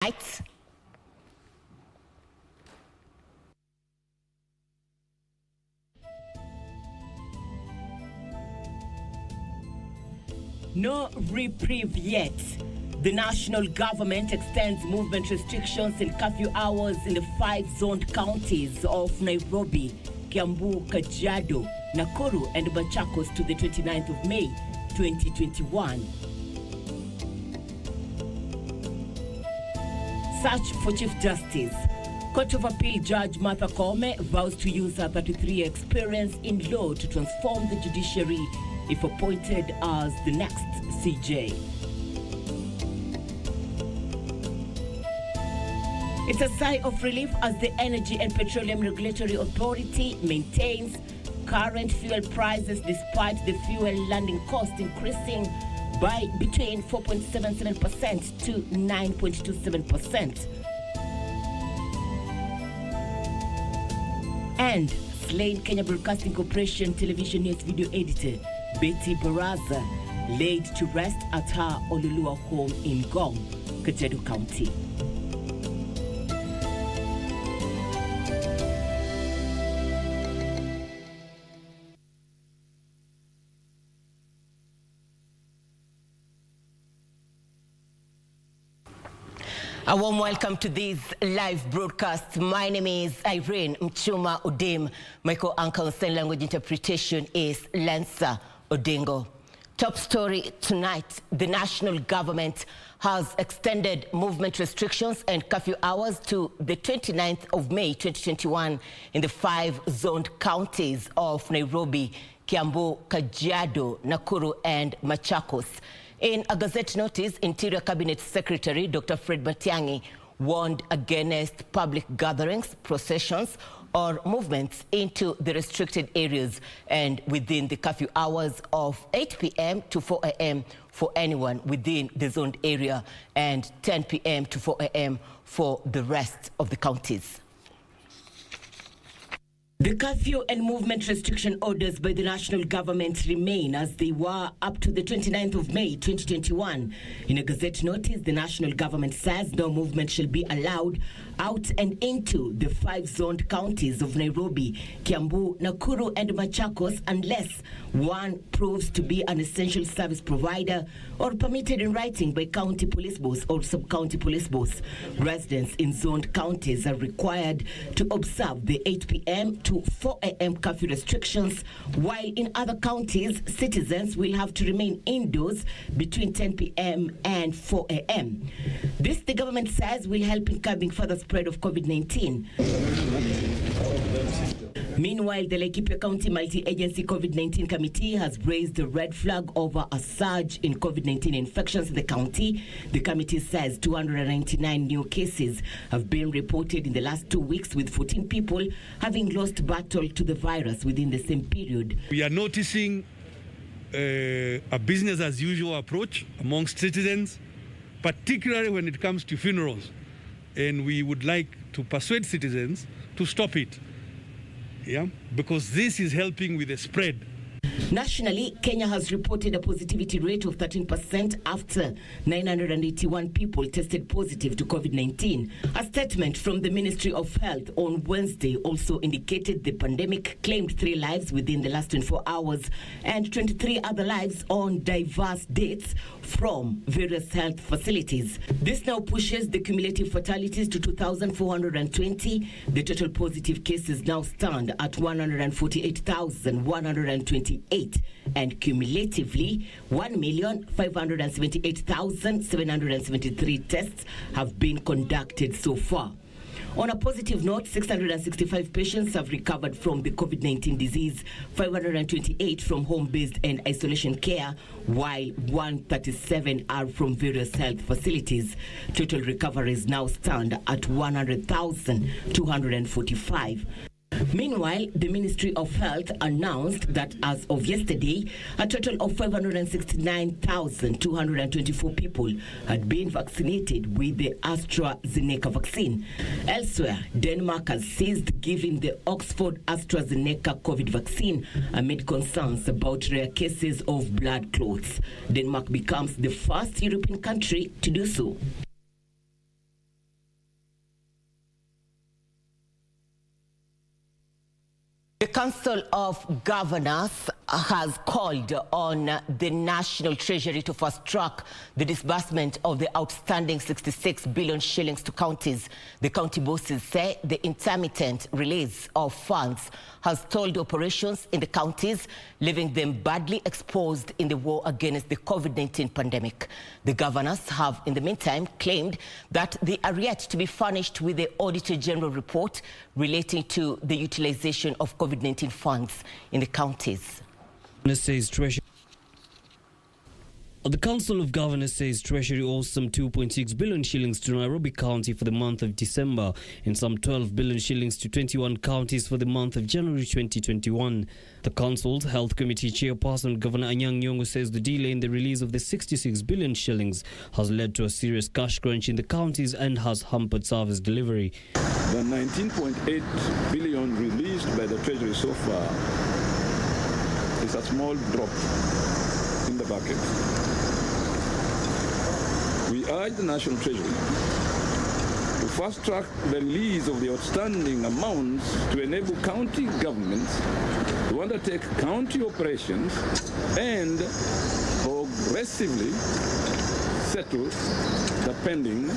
tonight. No reprieve yet. The national government extends movement restrictions and curfew hours in the 5 zoned counties of Nairobi, Kiambu, Kajiado, Nakuru and Machakos to the 29th of May, 2021. Search for Chief Justice. Court of Appeal Judge Martha Koome vows to use her 33-year experience in law to transform the judiciary if appointed as the next CJ. It's a sigh of relief as the Energy and Petroleum Regulatory Authority maintains current fuel prices despite the fuel landing cost increasing by between 4.77% to 9.27%. And slain Kenya Broadcasting Corporation television news video editor Betty Barasa laid to rest at her Olulua home in Gong, Kajiado County. A warm welcome to this live broadcast. My name is Irene Muchuma Udim. My co-anchor on sign language interpretation is Lanza Odingo. Top story tonight, the national government has extended movement restrictions and curfew hours to the 29th of May 2021 in the 5 zoned counties of Nairobi, Kiambu, Kajiado, Nakuru and Machakos. In a Gazette notice, Interior Cabinet Secretary Dr. Fred Matiang'i warned against public gatherings, processions, or movements into the restricted areas and within the curfew hours of 8 p.m. to 4 a.m. for anyone within the zoned area and 10 p.m. to 4 a.m. for the rest of the counties. The curfew and movement restriction orders by the national government remain as they were up to the 29th of May 2021. In a Gazette notice, the national government says no movement shall be allowed out and into the 5 zoned counties of Nairobi, Kiambu, Nakuru and Machakos unless one proves to be an essential service provider or permitted in writing by county police boss or sub-county police boss. Residents in zoned counties are required to observe the 8 p.m. to 4 a.m. curfew restrictions, while in other counties, citizens will have to remain indoors between 10 p.m. and 4 a.m. This, the government says, will help in curbing further spread of COVID-19. Meanwhile, the Laikipia County Multi-Agency COVID-19 Committee has raised the red flag over a surge in COVID-19 infections in the county. The committee says 299 new cases have been reported in the last 2 weeks, with 14 people having lost battle to the virus within the same period. We are noticing a business-as-usual approach amongst citizens, particularly when it comes to funerals. And we would like to persuade citizens to stop it. Yeah, because this is helping with the spread. Nationally, Kenya has reported a positivity rate of 13% after 981 people tested positive to COVID-19. A statement from the Ministry of Health on Wednesday also indicated the pandemic claimed 3 lives within the last 24 hours and 23 other lives on diverse dates from various health facilities. This now pushes the cumulative fatalities to 2,420. The total positive cases now stand at 148,128. And cumulatively, 1,578,773 tests have been conducted so far. On a positive note, 665 patients have recovered from the COVID-19 disease, 528 from home-based and isolation care, while 137 are from various health facilities. Total recoveries now stand at 100,245. Meanwhile, the Ministry of Health announced that as of yesterday, a total of 569,224 people had been vaccinated with the AstraZeneca vaccine. Elsewhere, Denmark has ceased giving the Oxford AstraZeneca COVID vaccine amid concerns about rare cases of blood clots. Denmark becomes the first European country to do so. The Council of Governors has called on the National Treasury to fast-track the disbursement of the outstanding 66 billion shillings to counties. The county bosses say the intermittent release of funds has stalled operations in the counties, leaving them badly exposed in the war against the COVID-19 pandemic. The governors have, in the meantime, claimed that they are yet to be furnished with the Auditor General report relating to the utilization of COVID-19 funds in the counties. The Council of Governors says Treasury owes some 2.6 billion shillings to Nairobi County for the month of December and some 12 billion shillings to 21 counties for the month of January 2021. The Council's Health Committee Chairperson Governor Anyang' Nyong'o says the delay in the release of the 66 billion shillings has led to a serious cash crunch in the counties and has hampered service delivery. The 19.8 billion released by the Treasury so far is a small drop in the bucket. We urge the National Treasury to fast-track the release of the outstanding amounts to enable county governments to undertake county operations and progressively settle the pending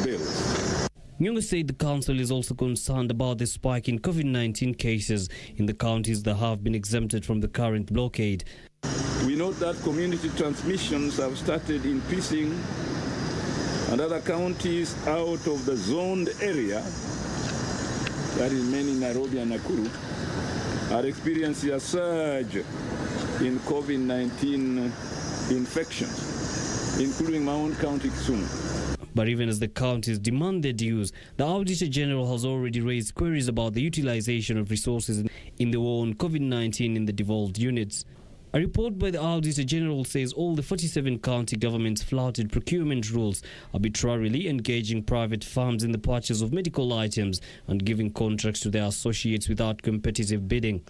bills. Nyong'o said the council is also concerned about the spike in COVID-19 cases in the counties that have been exempted from the current blockade. We note that community transmissions have started increasing and other counties out of the zoned area, that is mainly Nairobi and Nakuru, are experiencing a surge in COVID-19 infections, including my own county, Kisumu. But even as the counties demand their dues, the Auditor General has already raised queries about the utilization of resources in the war on COVID-19 in the devolved units. A report by the Auditor General says all the 47 county governments flouted procurement rules, arbitrarily engaging private firms in the purchase of medical items and giving contracts to their associates without competitive bidding.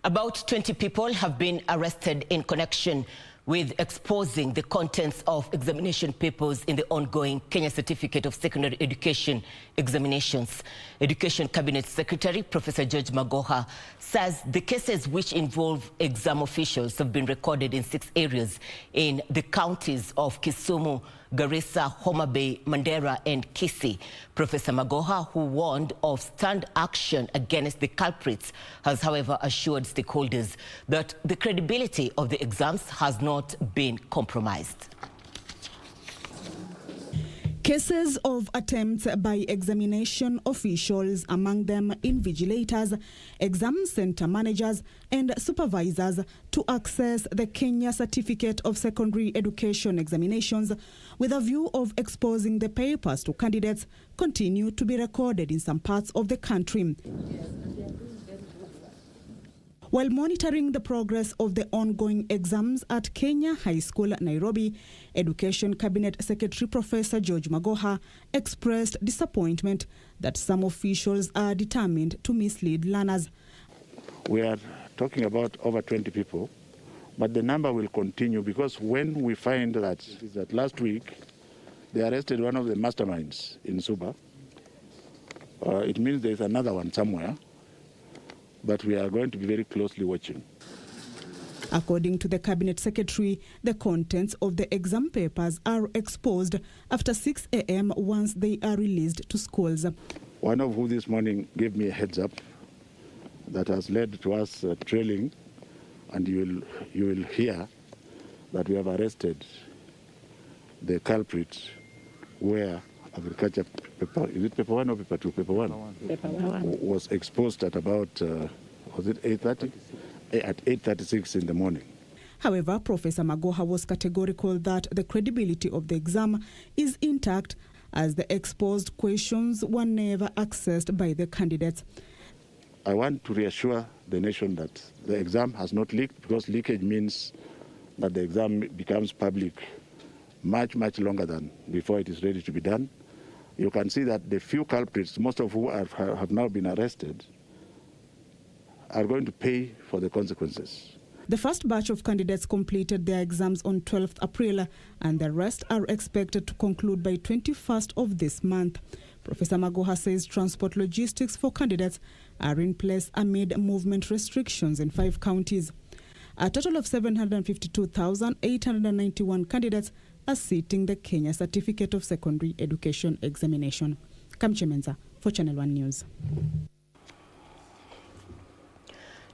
About 20 people have been arrested in connection with exposing the contents of examination papers in the ongoing Kenya Certificate of Secondary Education examinations. Education Cabinet Secretary Professor George Magoha says the cases which involve exam officials have been recorded in 6 areas in the counties of Kisumu, Garissa, Homa Bay, Mandera and Kisii. Professor Magoha, who warned of stern action against the culprits, has however assured stakeholders that the credibility of the exams has not been compromised. Cases of attempts by examination officials, among them invigilators, exam center managers and supervisors, to access the Kenya Certificate of Secondary Education examinations with a view of exposing the papers to candidates continue to be recorded in some parts of the country. While monitoring the progress of the ongoing exams at Kenya High School, Nairobi, Education Cabinet Secretary Professor George Magoha expressed disappointment that some officials are determined to mislead learners. We are talking about over 20 people, but the number will continue because when we find that last week they arrested one of the masterminds in Suba, it means there's another one somewhere. But we are going to be very closely watching. According to the Cabinet Secretary, the contents of the exam papers are exposed after 6 a.m. once they are released to schools. One of who this morning gave me a heads up that has led to us trailing, and you will hear that we have arrested the culprit where agriculture paper, is it paper 1 or paper 2? Paper 1. Paper 1. Was exposed at about, was it 8:30? At 8:36 in the morning. However, Professor Magoha was categorical that the credibility of the exam is intact as the exposed questions were never accessed by the candidates. I want to reassure the nation that the exam has not leaked, because leakage means that the exam becomes public much longer than before it is ready to be done. You can see that the few culprits, most of who have now been arrested, are going to pay for the consequences. The first batch of candidates completed their exams on 12th April, and the rest are expected to conclude by 21st of this month. Professor Magoha says transport logistics for candidates are in place amid movement restrictions in 5 counties. A total of 752,891 candidates are sitting the Kenya Certificate of Secondary Education examination. Kamche Menza for Channel 1 News.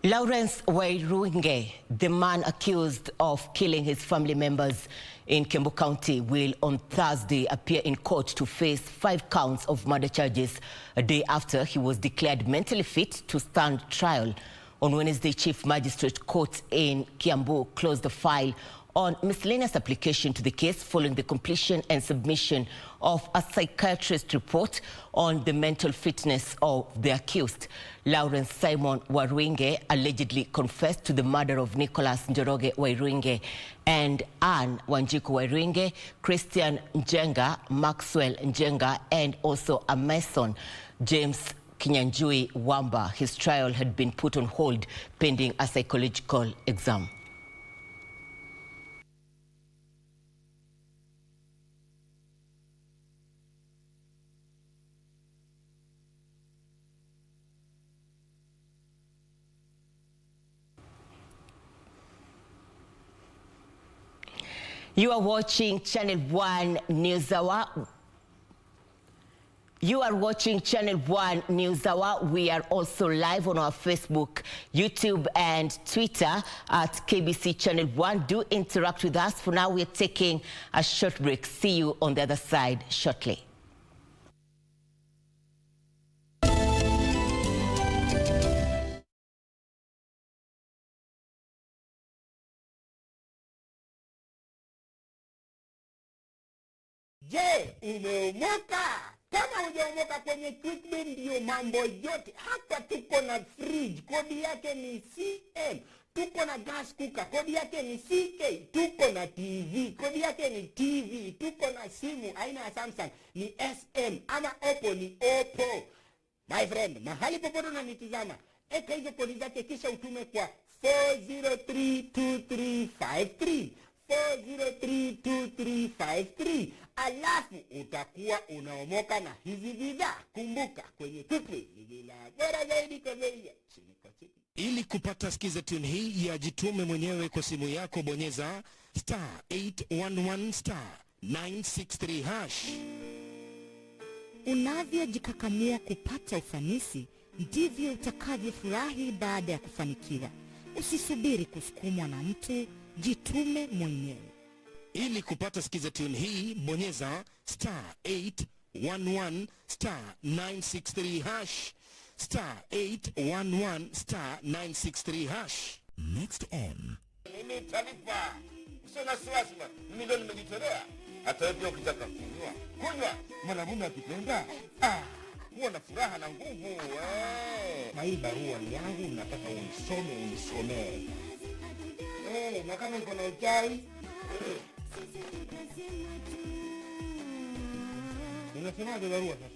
Lawrence Wairunge, the man accused of killing his family members in Kembu County, will on Thursday appear in court to face 5 counts of murder charges a day after he was declared mentally fit to stand trial. On Wednesday, Chief Magistrate Court in Kiambu closed the file on miscellaneous application to the case following the completion and submission of a psychiatrist report on the mental fitness of the accused. Lawrence Simon Wairunge allegedly confessed to the murder of Nicholas Njoroge Wairunge and Anne Wanjiku Wairunge, Christian Njenga, Maxwell Njenga, and also a Mason, James Kinyanjui Wamba. His trial had been put on hold pending a psychological exam. You are watching Channel 1 News Hour. You are watching Channel 1 News Hour. We are also live on our Facebook, YouTube, and Twitter at KBC Channel 1. Do interact with us. For now, we're taking a short break. See you on the other side shortly. Je, umeomoka? Kama hujaomoka kwenye Quickbit ndio mambo yote. Hapa tuko na fridge, kodi yake ni CM. Tuko na gas cooker, kodi yake ni CK. Tuko na TV, kodi yake ni TV. Tuko na simu aina ya Samsung ni SM ama Oppo ni Oppo. My friend, mahali popote unanitazama, eka hizo kodi zake kisha utume kwa 4032353. 4032353. Alafu utakuwa unaomoka na hizi bidhaa. Kumbuka kwenye Quickbit ni bila bora zaidi kwa bei ya chini kwa chini. Ili kupata skiza tune hii ya jitume mwenyewe kwa simu yako, bonyeza *811*963#. Unavyojikakamua kupata ufanisi, ndivyo utakavyofurahi baada ya kufanikiwa. Usisubiri kusukumwa na mtu, jitume mwenyewe. Ili kupata skiza tune hii, bonyeza *811*963#. *811*963#. Next on. Mimi talipa. Usina swasma. Mimi ndo nimejitolea. Hata wewe ukitaka kunywa. Kunywa. Mwanamume akipenda. Huwa na furaha na nguvu. Na hii barua yangu nataka unisomee. Na kama uko na uchawi. Unasemaje barua sasa?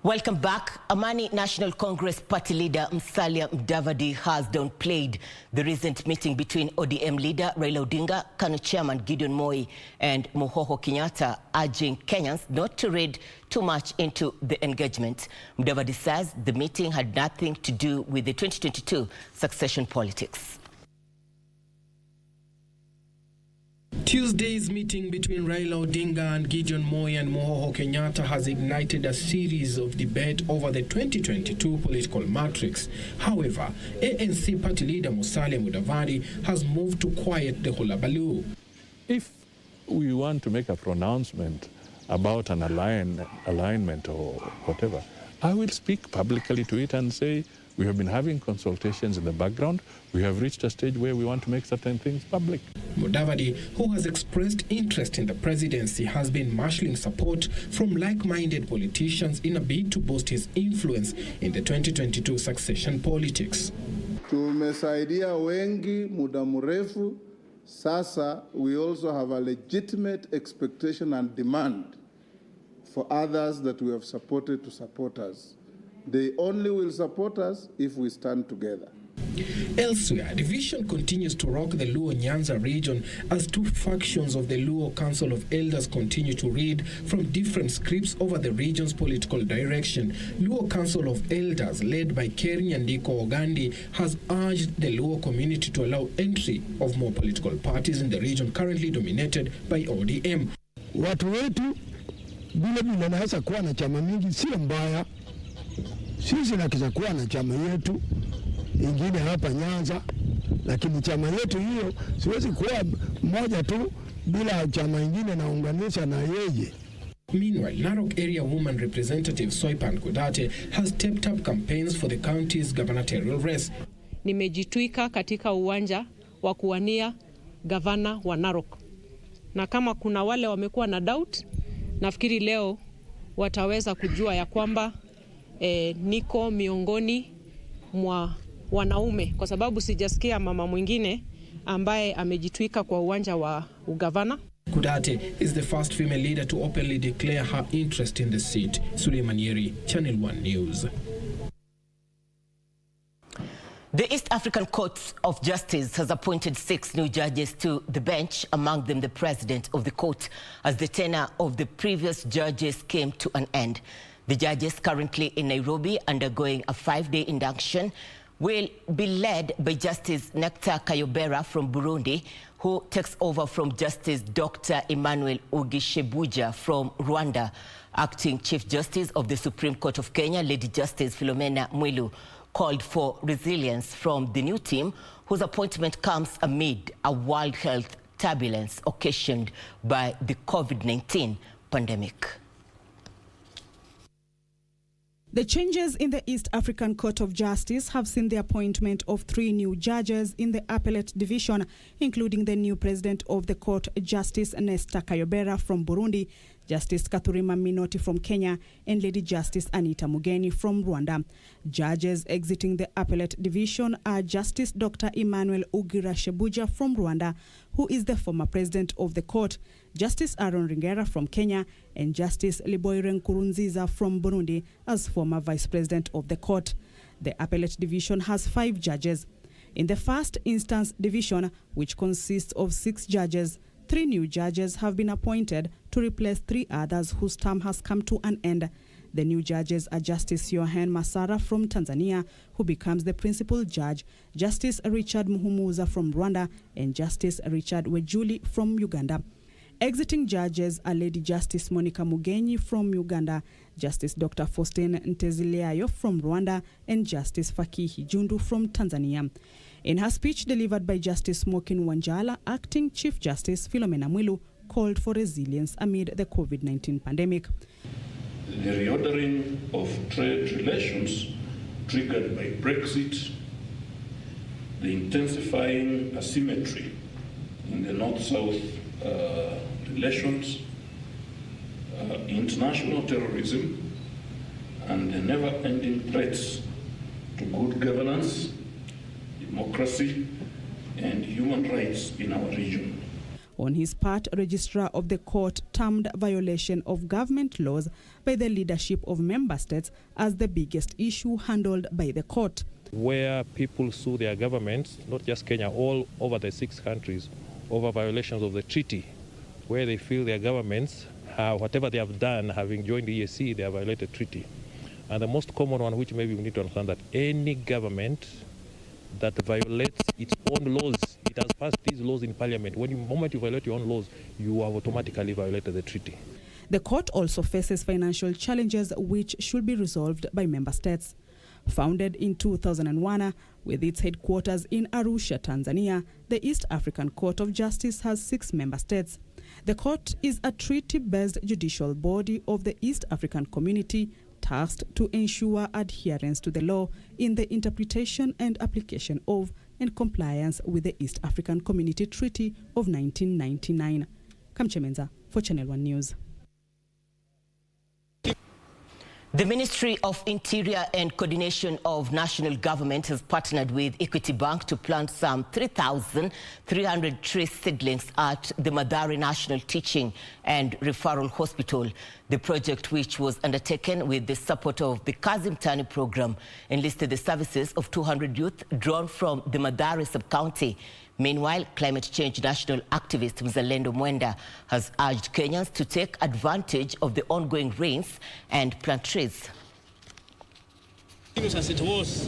Welcome back. Amani National Congress Party leader Musalia Mudavadi has downplayed the recent meeting between ODM leader Raila Odinga, KANU chairman Gideon Moi and Muhoho Kenyatta, urging Kenyans not to read too much into the engagement. Mudavadi says the meeting had nothing to do with the 2022 succession politics. Tuesday's meeting between Raila Odinga and Gideon Moi and Muhoho Kenyatta has ignited a series of debate over the 2022 political matrix. However, ANC party leader Musalia Mudavadi has moved to quiet the hullabaloo. If we want to make a pronouncement about an alignment or whatever, I will speak publicly to it and say We have been having consultations in the background. We have reached a stage where we want to make certain things public. Mudavadi, who has expressed interest in the presidency, has been marshalling support from like-minded politicians in a bid to boost his influence in the 2022 succession politics. Tumesaidia wengi muda mrefu. Sasa we also have a legitimate expectation and demand for others that we have supported to support us. They only will support us if we stand together. Elsewhere, division continues to rock the Luo Nyanza region as two factions of the Luo Council of Elders continue to read from different scripts over the region's political direction. Luo Council of Elders, led by Keri Nyandiko Ogandi, has urged the Luo community to allow entry of more political parties in the region currently dominated by ODM. Watu wetu bila naweza kuwa na chama mingi sio mbaya. Sisi nakiza kuwa na chama yetu ingine hapa Nyanza, lakini chama yetu hiyo siwezi kuwa mmoja tu bila chama ingine naunganisha na yeye. Meanwhile, Narok area woman representative Soipan Kudate has stepped up campaigns for the county's gubernatorial race. Nimejitwika katika uwanja wa kuwania gavana wa Narok. Na kama kuna wale wamekuwa na doubt, nafikiri leo wataweza kujua ya kwamba niko miongoni mwa wanaume, kwa sababu sijasikia mama mwingine ambaye amejitwika kwa uwanja wa ugavana. Kudate is the first female leader to openly declare her interest in the seat. Suleiman Yeri, Channel 1 News. The East African Court of Justice has appointed 6 new judges to the bench, among them the president of the court, as the tenure of the previous judges came to an end. The judges currently in Nairobi undergoing a 5-day induction will be led by Justice Nectar Kayobera from Burundi, who takes over from Justice Dr. Emmanuel Ugishebuja from Rwanda. Acting Chief Justice of the Supreme Court of Kenya, Lady Justice Philomena Mwilu, called for resilience from the new team, whose appointment comes amid a world health turbulence occasioned by the COVID-19 pandemic. The changes in the East African Court of Justice have seen the appointment of 3 new judges in the appellate division, including the new president of the court, Justice Nectar Kayobera from Burundi, Justice Kathurima Minoti from Kenya, and Lady Justice Anita Mugeni from Rwanda. Judges exiting the appellate division are Justice Dr. Emmanuel Ugirashebuja from Rwanda, who is the former president of the court, Justice Aaron Ringera from Kenya, and Justice Liboire Nkurunziza from Burundi as former vice president of the court. The appellate division has 5 judges. In the first instance division, which consists of 6 judges, 3 new judges have been appointed to replace 3 others whose term has come to an end. The new judges are Justice Yohan Masara from Tanzania, who becomes the principal judge, Justice Richard Muhumuza from Rwanda, and Justice Richard Wejuli from Uganda. Exiting judges are Lady Justice Monica Mugenyi from Uganda, Justice Dr. Faustin Nteziliayo from Rwanda, and Justice Fakihi Jundu from Tanzania. In her speech delivered by Justice Mokin Wanjala, Acting Chief Justice Philomena Mwilu called for resilience amid the COVID-19 pandemic. The reordering of trade relations triggered by Brexit, the intensifying asymmetry in the North-South relations, international terrorism, and the never-ending threats to good governance, democracy, and human rights in our region. On his part, Registrar of the Court termed violation of government laws by the leadership of member states as the biggest issue handled by the court. Where people sue their governments, not just Kenya, all over the 6 countries, over violations of the treaty, where they feel their governments, whatever they have done, having joined the EAC, they have violated treaty. And the most common one, which maybe we need to understand, that any government that violates its own laws, it has passed these laws in parliament. The moment you violate your own laws, you have automatically violated the treaty. The court also faces financial challenges which should be resolved by member states. Founded in 2001 with its headquarters in Arusha, Tanzania, the East African Court of Justice has 6 member states. The court is a treaty-based judicial body of the East African Community, tasked to ensure adherence to the law in the interpretation and application of and compliance with the East African Community Treaty of 1999. Kamchemenza for Channel 1 News. The Ministry of Interior and Coordination of National Government has partnered with Equity Bank to plant some 3,300 tree seedlings at the Mathare National Teaching and Referral Hospital. The project, which was undertaken with the support of the Kazim Tani program, enlisted the services of 200 youth drawn from the Mathare sub-county. Meanwhile, climate change national activist Mzalendo Mwenda has urged Kenyans to take advantage of the ongoing rains and plant trees. As it was.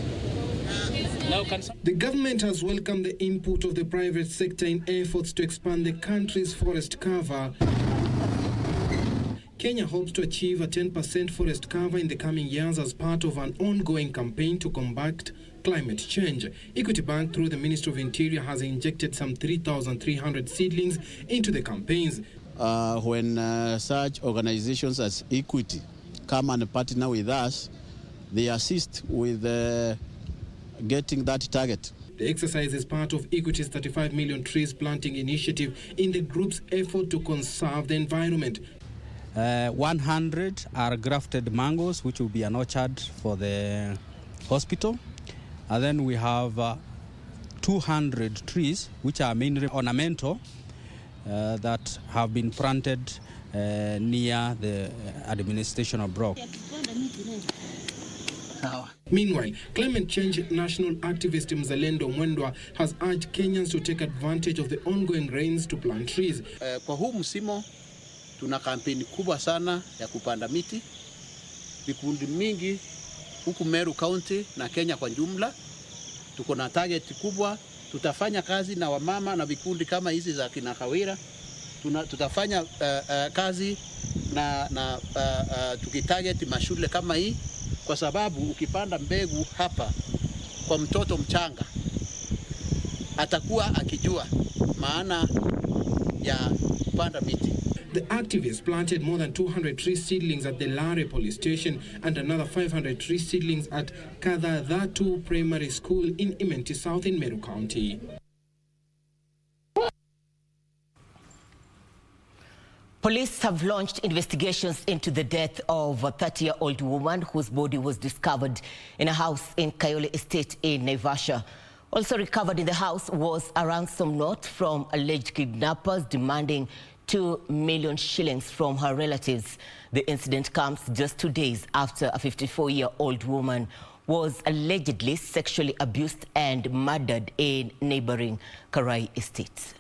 The government has welcomed the input of the private sector in efforts to expand the country's forest cover. Kenya hopes to achieve a 10% forest cover in the coming years as part of an ongoing campaign to combat climate change. Equity Bank, through the Ministry of Interior, has injected some 3,300 seedlings into the campaigns. When such organizations as Equity come and partner with us, they assist with getting that target. The exercise is part of Equity's 35 million trees planting initiative in the group's effort to conserve the environment. 100 are grafted mangoes, which will be an orchard for the hospital. And then we have 200 trees, which are mainly ornamental, that have been planted near the administration of bloc. Meanwhile, climate change national activist Mzalendo Mwenda has urged Kenyans to take advantage of the ongoing rains to plant trees. Kwa huu msimu tuna kampeni kubwa sana ya kupanda miti. Vikundi mingi huku Meru County na Kenya kwa jumla. Tuko na target kubwa. Tutafanya kazi na wamama na vikundi kama hizi za kina Kawira. Tutafanya kazi na tukitarget mashule kama hii, kwa sababu ukipanda mbegu hapa kwa mtoto mchanga atakuwa akijua maana ya kupanda miti. The activists planted more than 200 tree seedlings at the Lare police station and another 500 tree seedlings at Kadadhatu Primary School in Imenti South in Meru County. Police have launched investigations into the death of a 30-year-old woman whose body was discovered in a house in Kayole Estate in Naivasha. Also recovered in the house was a ransom note from alleged kidnappers demanding 2 million shillings from her relatives. The incident comes just 2 days after a 54-year-old woman was allegedly sexually abused and murdered in neighboring Karai Estate.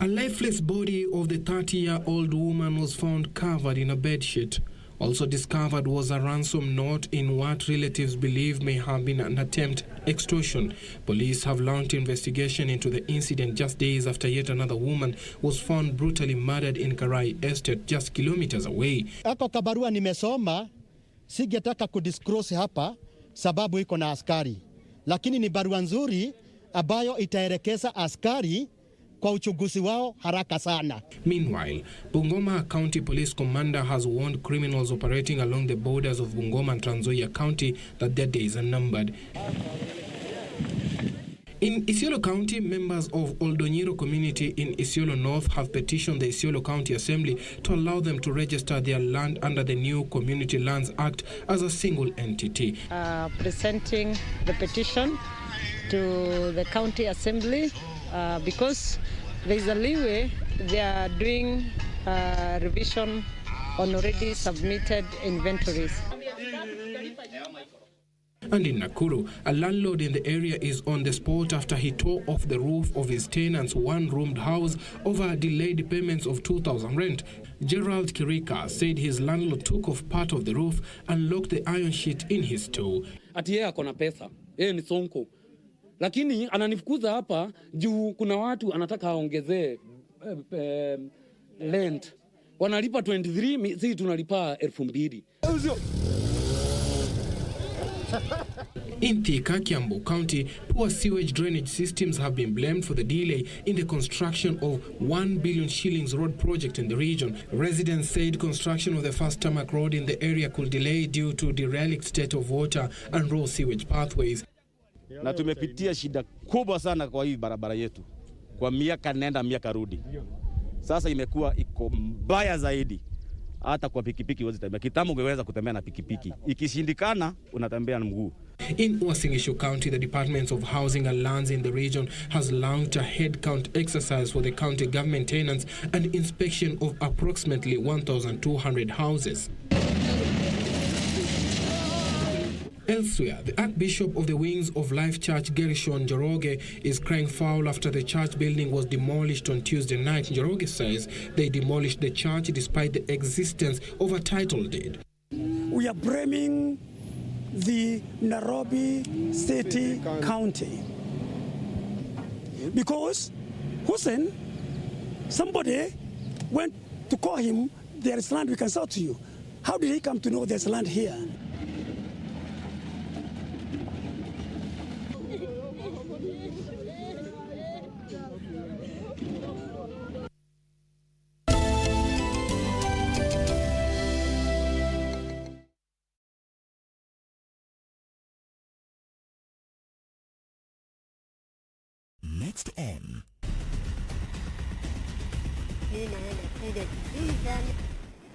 A lifeless body of the 30-year-old woman was found covered in a bedsheet. Also discovered was a ransom note in what relatives believe may have been an attempt extortion. Police have launched investigation into the incident just days after yet another woman was found brutally murdered in Karai Estate, just kilometers away. Ako kabarua nimesoma, singetaka kudisclose hapa sababu iko na askari. Lakini ni barua nzuri ambayo itaelekeza askari kwa uchunguzi wao haraka sana. Meanwhile, Bungoma County Police Commander has warned criminals operating along the borders of Bungoma and Trans Nzoia County that their days are numbered. In Isiolo County, members of Oldonyiro community in Isiolo North have petitioned the Isiolo County Assembly to allow them to register their land under the new Community Lands Act as a single entity. Presenting the petition to the County Assembly because there is a leeway. They are doing revision on already submitted inventories. And in Nakuru, a landlord in the area is on the spot after he tore off the roof of his tenant's one-roomed house over delayed payments of 2,000 rent. Gerald Kirika said his landlord took off part of the roof and locked the iron sheet in his toe. Ati yeye akona pesa, yeye ni sonko. Lakini ananifukuza hapa juu kuna watu anataka aongezee rent. Wanalipa 23, sisi tunalipa 2,000. In Thika, Kiambu County, poor sewage drainage systems have been blamed for the delay in the construction of 1 billion shillings road project in the region. Residents said construction of the first tarmac road in the area could delay due to derelict state of water and raw sewage pathways. Na tumepitia shida kubwa sana kwa hii barabara yetu. Kwa miaka nenda miaka rudi. Sasa imekuwa iko mbaya zaidi. Hata kwa pikipiki huwezi tembea. Kitambo ungeweza kutembea na pikipiki. Ikishindikana unatembea na mguu. In Uasin Gishu County, the Department of Housing and Lands in the region has launched a head count exercise for the county government tenants and inspection of approximately 1,200 houses. Elsewhere, the Archbishop of the Wings of Life Church, Gershon Njoroge, is crying foul after the church building was demolished on Tuesday night. Njoroge says they demolished the church despite the existence of a title deed. We are blaming the Nairobi City County because Hussein, somebody went to call him, there is land we can sell to you. How did he come to know there's land here? Next on.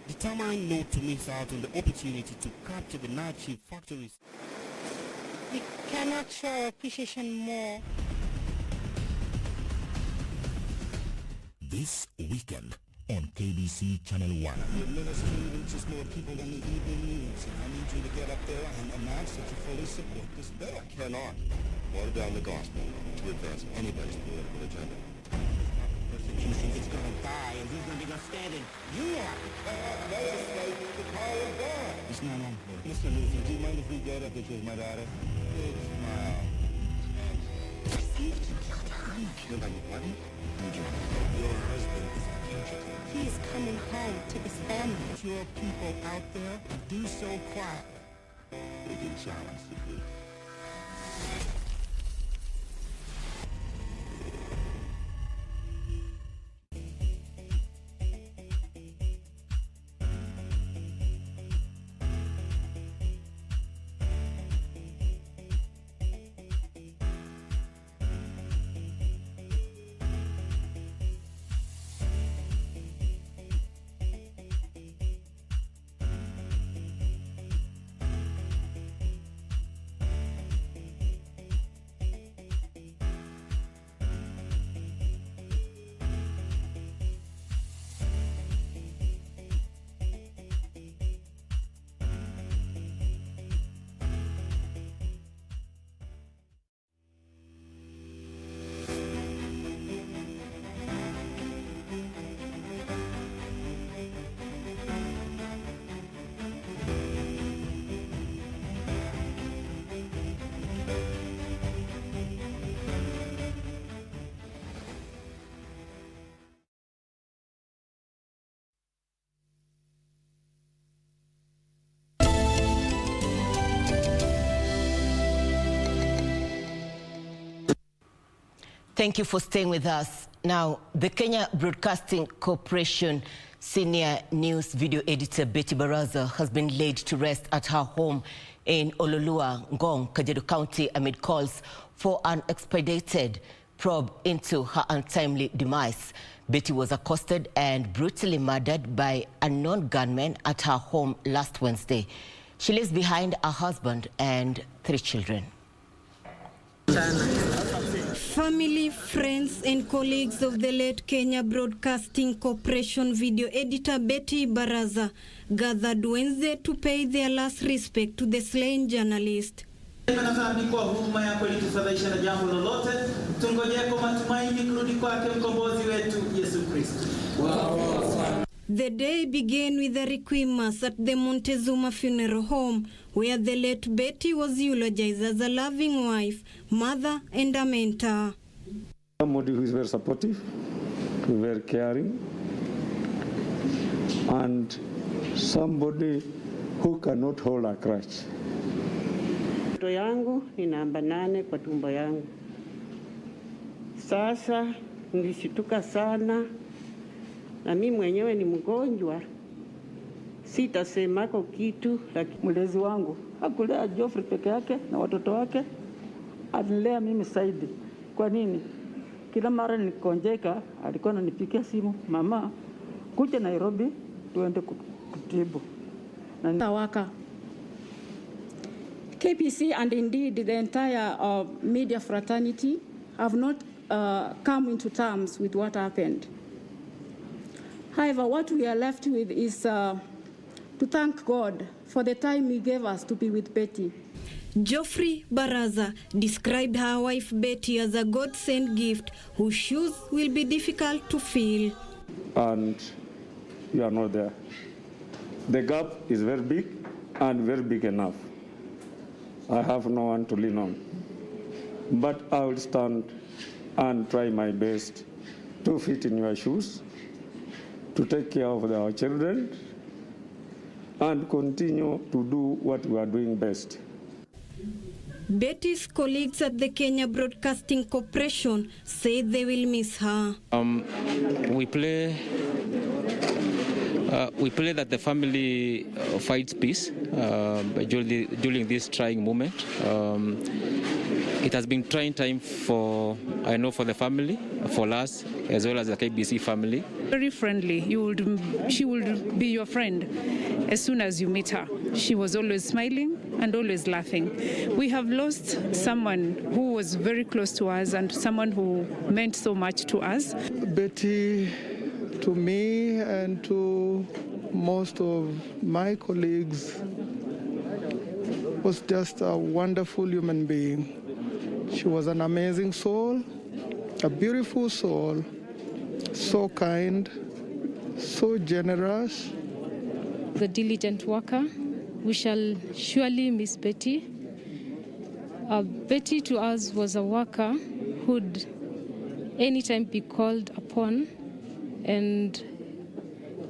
Determined not to miss out on the opportunity to capture the night shift factories. We cannot show our appreciation more. This weekend on KBC Channel 1. The ministry reaches more people in the evening news. I need you to get up there and announce that you fully support this bill. I cannot water down the gospel to advance anybody's political agenda. Persecution is going to die, and who's going to be standing? You are. Legislate the call of God. It's not on. Mr. Luther, do you mind if we get a picture of my daughter? Big smile. You like your money? Your husband is a fugitive. He is coming home to his family. Your people out there, do so quietly. They can silence the good. Thank you for staying with us. Now, the Kenya Broadcasting Corporation senior news video editor Betty Barasa has been laid to rest at her home in Ololua, Ngong, Kajiado County amid calls for an expedited probe into her untimely demise. Betty was accosted and brutally murdered by unknown gunmen at her home last Wednesday. She leaves behind a husband and 3 children. Family, friends and colleagues of the late Kenya Broadcasting Corporation video editor Betty Barasa gathered Wednesday to pay their last respect to the slain journalist. The day began with a requiem mass at the Montezuma Funeral Home, where the late Betty was eulogized as a loving wife, mother, and a mentor. Somebody who is very supportive, very caring, and somebody who cannot hold a grudge. Mtoto yangu ni namba 8 kwa tumbo yangu. Sasa nilishtuka sana, na mimi mwenyewe ni mgonjwa. Sitasemako kitu, lakini mlezi wangu hakulea Geoffrey peke yake na watoto wake, alilea mimi zaidi. Kwa nini? Kila mara nikonjeka alikuwa ananipigia simu, mama, kuja Nairobi tuende kutibu. Waka. KBC and indeed the entire media fraternity have not come into terms with what happened. However, what we are left with is to thank God for the time He gave us to be with Betty. Geoffrey Barasa described her wife Betty as a God-sent gift whose shoes will be difficult to fill. And you are not there. The gap is very big and very big enough. I have no one to lean on. But I will stand and try my best to fit in your shoes, to take care of our children, and continue to do what we are doing best. Betty's colleagues at the Kenya Broadcasting Corporation say they will miss her. We pray that the family fights peace during this trying moment. It has been trying time for the family, for us, as well as the KBC family. Very friendly. She would be your friend as soon as you meet her. She was always smiling and always laughing. We have lost someone who was very close to us and someone who meant so much to us. Betty, to me and to most of my colleagues, was just a wonderful human being. She was an amazing soul, a beautiful soul, so kind, so generous. The diligent worker. We shall surely miss Betty. Betty to us was a worker who'd anytime be called upon and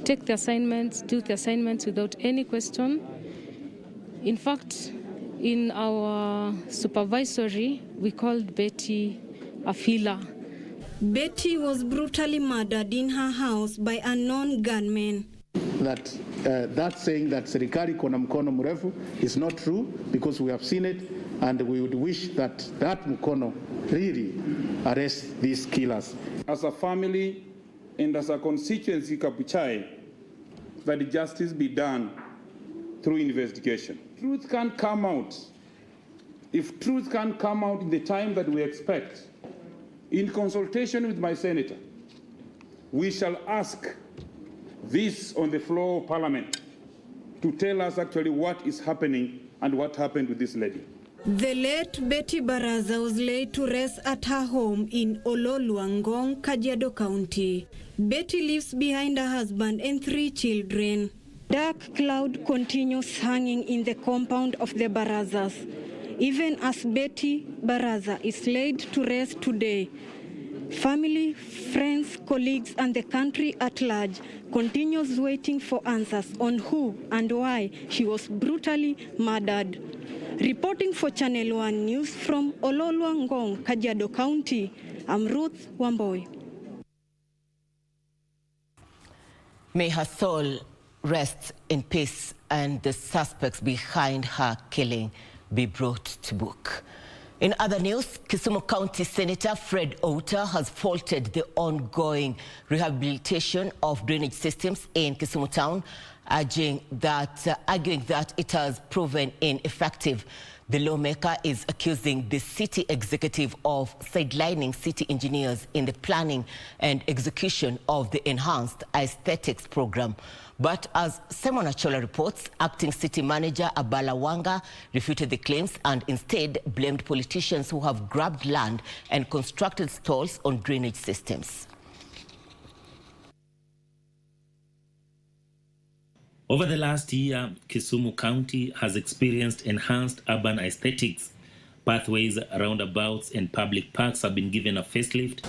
take the assignments, do the assignments without any question. In fact, in our supervisory, we called Betty a filler. Betty was brutally murdered in her house by unknown gunmen. That saying that serikali kona mkono mrefu is not true, because we have seen it, and we would wish that mkono really arrest these killers. As a family and as a constituency, Kapuchai, that justice be done through investigation. Truth can't come out. If truth can't come out in the time that we expect, in consultation with my senator, we shall ask this on the floor of Parliament to tell us actually what is happening and what happened with this lady. The late Betty Barasa was laid to rest at her home in Ololuangong, Kajiado County. Betty leaves behind her husband and 3 children. Dark cloud continues hanging in the compound of the Barasas. Even as Betty Barasa is laid to rest today, family, friends, colleagues, and the country at large continues waiting for answers on who and why she was brutally murdered. Reporting for Channel 1 News from Ololuangong, Kajiado County, I'm Ruth Wamboy. May her soul rest in peace and the suspects behind her killing be brought to book. In other news, Kisumu County Senator Fred Outa has faulted the ongoing rehabilitation of drainage systems in Kisumu town, arguing that it has proven ineffective. The lawmaker is accusing the city executive of sidelining city engineers in the planning and execution of the enhanced aesthetics program. But as Simon Achola reports, acting city manager Abala Wanga refuted the claims and instead blamed politicians who have grabbed land and constructed stalls on drainage systems. Over the last year, Kisumu County has experienced enhanced urban aesthetics. Pathways, roundabouts, and public parks have been given a facelift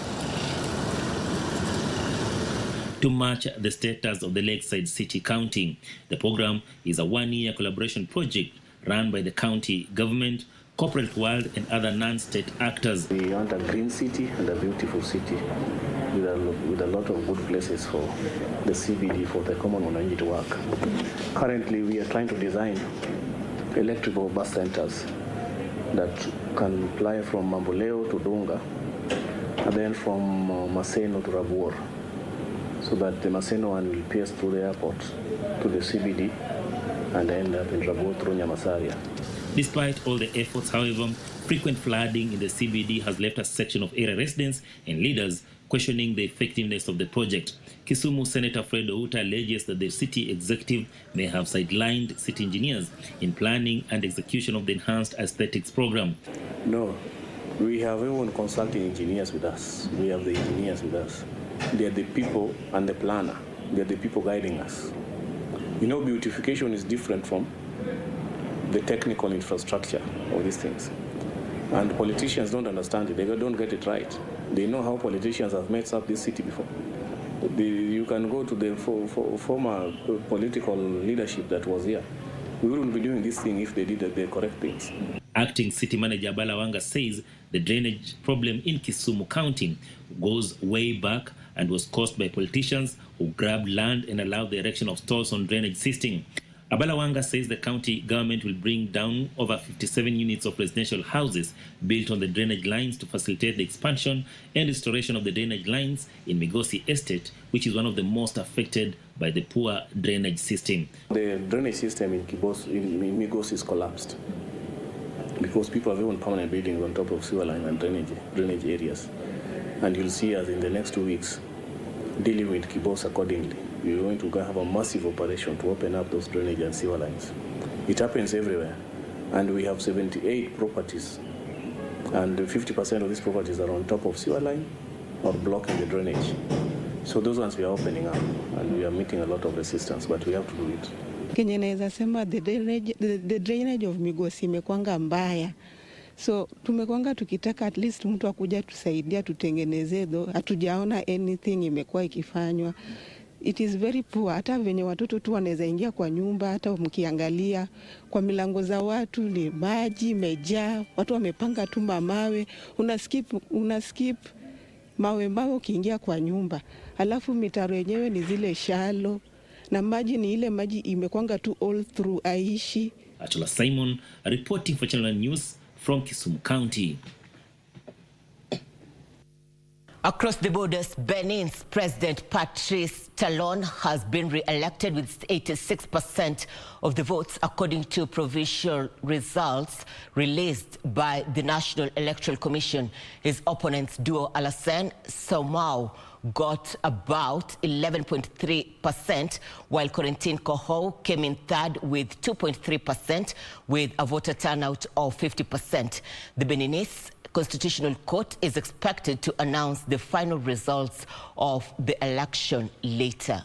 to match the status of the Lakeside City County. The program is a one-year collaboration project run by the county government, corporate world and other non-state actors. We want a green city and a beautiful city with a lot of good places for the CBD, for the common mwananchi to work. Currently, we are trying to design electrical bus centers that can fly from Mamboleo to Dunga, and then from Maseno to Rabuor, so that the Maseno one will pierce through the airport to the CBD and end up in Rabuor through Nyamasaria. Despite all the efforts, however, frequent flooding in the CBD has left a section of area residents and leaders questioning the effectiveness of the project. Kisumu Senator Fred Outa alleges that the city executive may have sidelined city engineers in planning and execution of the enhanced aesthetics program. No, we have even consulting engineers with us. We have the engineers with us. They are the people and the planner. They are the people guiding us. You know, beautification is different from the technical infrastructure of these things. And politicians don't understand it. They don't get it right. They know how politicians have messed up this city before. You can go to the former political leadership that was here. We wouldn't be doing this thing if they did the correct things. Acting City Manager Balawanga says the drainage problem in Kisumu County goes way back and was caused by politicians who grabbed land and allowed the erection of stalls on drainage system. Abalawanga says the county government will bring down over 57 units of residential houses built on the drainage lines to facilitate the expansion and restoration of the drainage lines in Migosi Estate, which is one of the most affected by the poor drainage system. The drainage system in Migosi is collapsed because people have even permanent buildings on top of sewer line and drainage areas. And you'll see us in the next 2 weeks dealing with Kibos accordingly. We're going to have a massive operation to open up those drainage and sewer lines. It happens everywhere. And we have 78 properties. And 50% of these properties are on top of sewer line or blocking the drainage. So those ones we are opening up, and we are meeting a lot of resistance, but we have to do it. Kenya naweza sema the drainage of Migosi imekwanga mbaya. So tumekwanga tukitaka at least mtu akuja tusaidia tutengeneze, though hatujaona anything imekuwa ikifanywa. It is very poor. Hata venye watoto tu wanaweza ingia kwa nyumba, hata mkiangalia kwa milango za watu ni maji imejaa, watu wamepanga tu mawe, unaskip mawe ukiingia kwa nyumba. Alafu mitaro yenyewe ni zile shalo na maji ni ile maji imekwanga tu all through aishi. Atula Simon reporting for Channel News from Kisumu County. Across the borders, Benin's President Patrice Talon has been re-elected with 86% of the votes, according to provincial results released by the National Electoral Commission. His opponents, duo Alassane Soumau, got about 11.3%, while Corentin Kohou came in third with 2.3%, with a voter turnout of 50%. The Beninese Constitutional Court is expected to announce the final results of the election later.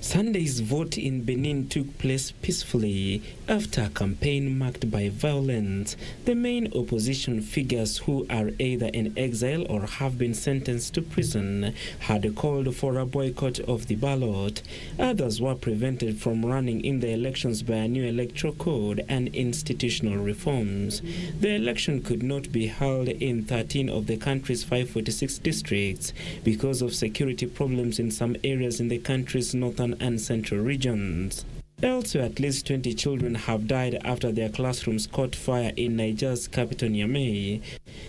Sunday's vote in Benin took place peacefully after a campaign marked by violence. The main opposition figures, who are either in exile or have been sentenced to prison, had called for a boycott of the ballot. Others were prevented from running in the elections by a new electoral code and institutional reforms. The election could not be held in 13 of the country's 546 districts because of security problems in some areas in the country's northern and central regions. Elsewhere, at least 20 children have died after their classrooms caught fire in Niger's capital Niamey.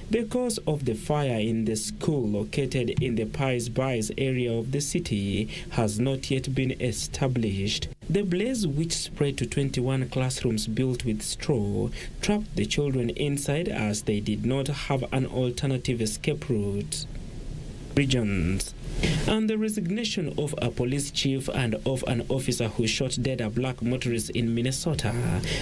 The cause of the fire in the school located in the Pais area of the city has not yet been established. The blaze, which spread to 21 classrooms built with straw, trapped the children inside as they did not have an alternative escape route. Regions. And the resignation of a police chief and of an officer who shot dead a black motorist in Minnesota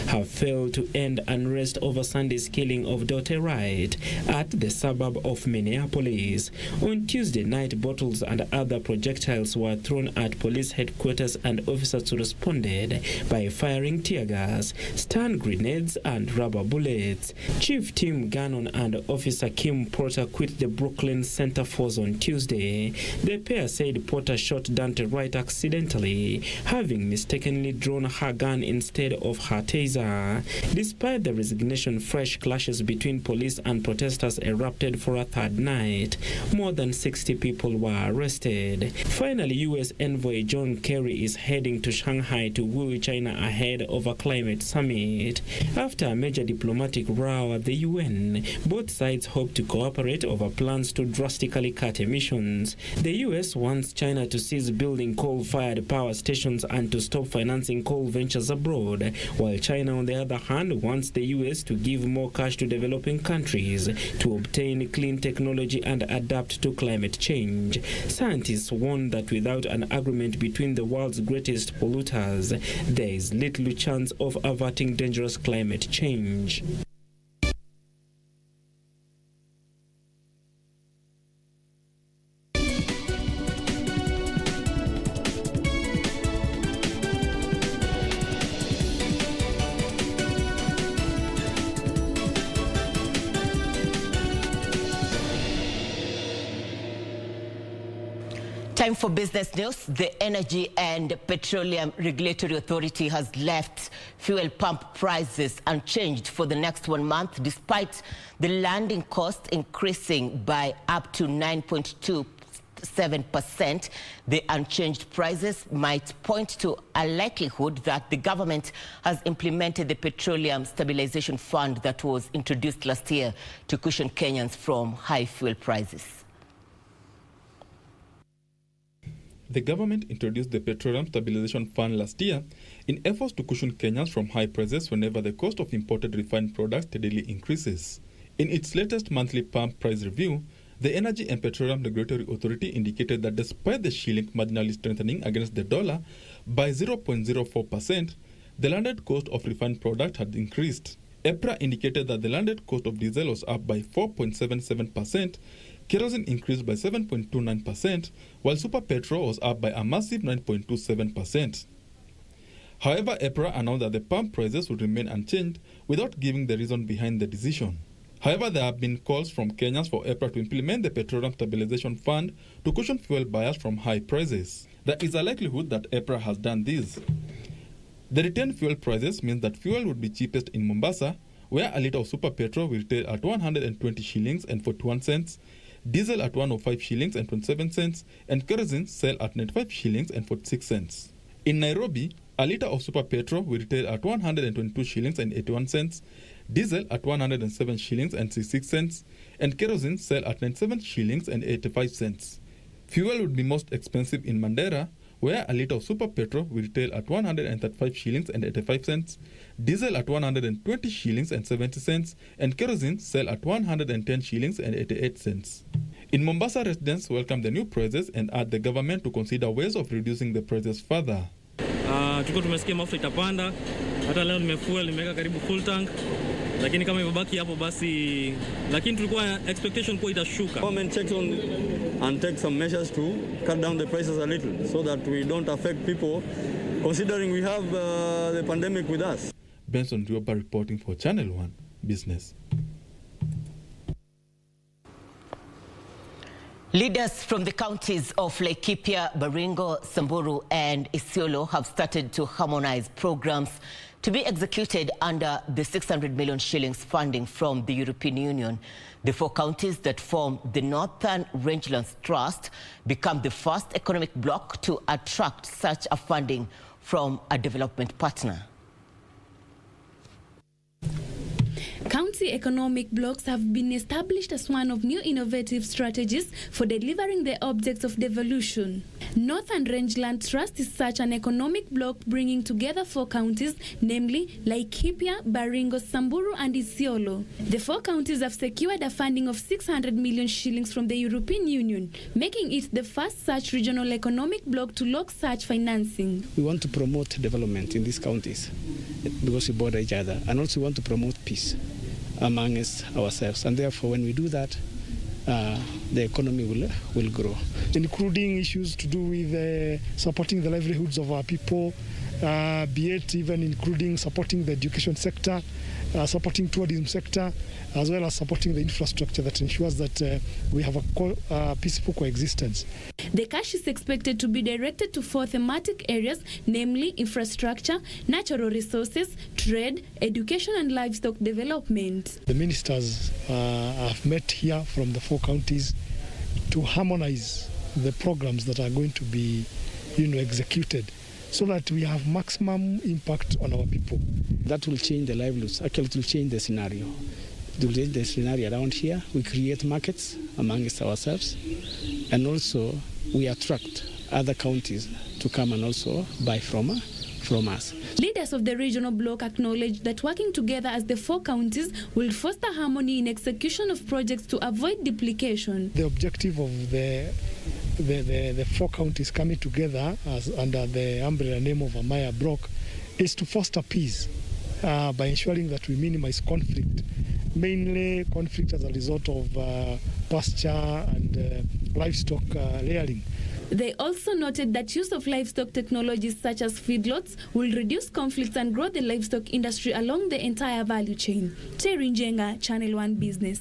have failed to end unrest over Sunday's killing of Dottie Wright at the suburb of Minneapolis. On Tuesday night, bottles and other projectiles were thrown at police headquarters, and officers responded by firing tear gas, stun grenades, and rubber bullets. Chief Tim Gannon and Officer Kim Porter quit the Brooklyn Center Force on Tuesday. The pair said Porter shot Dante Wright accidentally, having mistakenly drawn her gun instead of her taser. Despite the resignation, fresh clashes between police and protesters erupted for a third night. More than 60 people were arrested. Finally, U.S. envoy John Kerry is heading to Shanghai to woo China ahead of a climate summit. After a major diplomatic row at the UN, both sides hope to cooperate over plans to drastically cut emissions. The U.S. wants China to cease building coal-fired power stations and to stop financing coal ventures abroad, while China, on the other hand, wants the U.S. to give more cash to developing countries to obtain clean technology and adapt to climate change. Scientists warn that without an agreement between the world's greatest polluters, there is little chance of averting dangerous climate change. Time for business news. The Energy and Petroleum Regulatory Authority has left fuel pump prices unchanged for the next 1 month, despite the landing cost increasing by up to 9.27%. The unchanged prices might point to a likelihood that the government has implemented the Petroleum Stabilization Fund that was introduced last year to cushion Kenyans from high fuel prices. The government introduced the Petroleum Stabilization Fund last year in efforts to cushion Kenyans from high prices whenever the cost of imported refined products steadily increases. In its latest monthly pump price review, the Energy and Petroleum Regulatory Authority indicated that despite the shilling marginally strengthening against the dollar by 0.04%, the landed cost of refined product had increased. EPRA indicated that the landed cost of diesel was up by 4.77%, kerosene increased by 7.29%, while super petrol was up by a massive 9.27%. However, EPRA announced that the pump prices would remain unchanged without giving the reason behind the decision. However, there have been calls from Kenyans for EPRA to implement the Petroleum Stabilization Fund to cushion fuel buyers from high prices. There is a likelihood that EPRA has done this. The retained fuel prices means that fuel would be cheapest in Mombasa, where a litre of super petrol will retail at 120 shillings and 41 cents, diesel at 105 shillings and 27 cents, and kerosene sell at 95 shillings and 46 cents. In Nairobi, a litre of super petrol will retail at 122 shillings and 81 cents, diesel at 107 shillings and 66 cents, and kerosene sell at 97 shillings and 85 cents. Fuel would be most expensive in Mandera, where a litre of super petrol will retail at 135 shillings and 85 cents, diesel at 120 shillings and 70 cents, and kerosene sell at 110 shillings and 88 cents. In Mombasa, residents welcome the new prices and urge the government to consider ways of reducing the prices further. Tuko tumesikia mafuta itapanda, hata leo nimefuel nimeweka karibu full tank, lakini kama imebaki hapo basi, lakini tulikuwa expectation kwa itashuka. Government checks on and take some measures to cut down the prices a little so that we don't affect people, considering we have the pandemic with us. Benson Rioba reporting for Channel 1 Business. Leaders from the counties of Laikipia, Baringo, Samburu and Isiolo have started to harmonize programs to be executed under the 600 million shillings funding from the European Union. The 4 counties that form the Northern Rangelands Trust become the first economic bloc to attract such a funding from a development partner. County economic blocks have been established as one of new innovative strategies for delivering the objects of devolution. Northern Rangeland Trust is such an economic bloc bringing together 4 counties, namely Laikipia, Baringo, Samburu and Isiolo. The 4 counties have secured a funding of 600 million shillings from the European Union, making it the first such regional economic bloc to lock such financing. We want to promote development in these counties because we border each other, and also we want to promote peace amongst ourselves, and therefore when we do that, the economy will grow, including issues to do with supporting the livelihoods of our people, be it even including supporting the education sector, supporting tourism sector, as well as supporting the infrastructure that ensures that we have a peaceful coexistence. The cash is expected to be directed to 4 thematic areas, namely infrastructure, natural resources, trade, education and livestock development. The ministers have met here from the 4 counties to harmonize the programs that are going to be executed, so that we have maximum impact on our people. That will change the livelihoods. Actually, it will change the scenario. It will change the scenario around here. We create markets amongst ourselves, and also we attract other counties to come and also buy from us. Leaders of the regional bloc acknowledged that working together as the 4 counties will foster harmony in execution of projects to avoid duplication. The objective of the 4 counties coming together as under the umbrella name of Amaya bloc is to foster peace by ensuring that we minimize conflict, mainly conflict as a result of pasture and livestock layering. They also noted that use of livestock technologies such as feedlots will reduce conflicts and grow the livestock industry along the entire value chain. Terry Njenga, Channel 1 Business.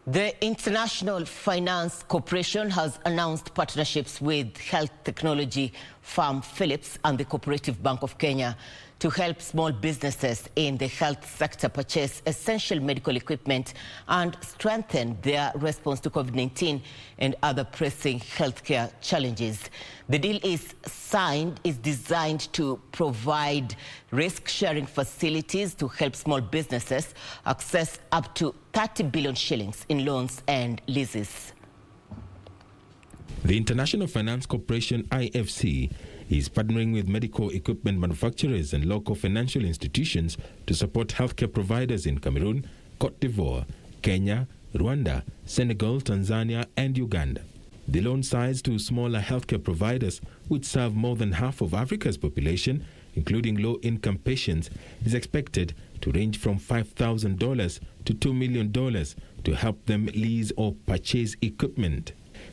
The International Finance Corporation has announced partnerships with health technology firm Philips and the Cooperative Bank of Kenya to help small businesses in the health sector purchase essential medical equipment and strengthen their response to COVID-19 and other pressing healthcare challenges. The deal is designed to provide risk-sharing facilities to help small businesses access up to 30 billion shillings in loans and leases. The International Finance Corporation, IFC, is partnering with medical equipment manufacturers and local financial institutions to support healthcare providers in Cameroon, Cote d'Ivoire, Kenya, Rwanda, Senegal, Tanzania, and Uganda. The loan size to smaller healthcare providers, which serve more than half of Africa's population, including low-income patients, is expected to range from $5,000 to $2 million to help them lease or purchase equipment.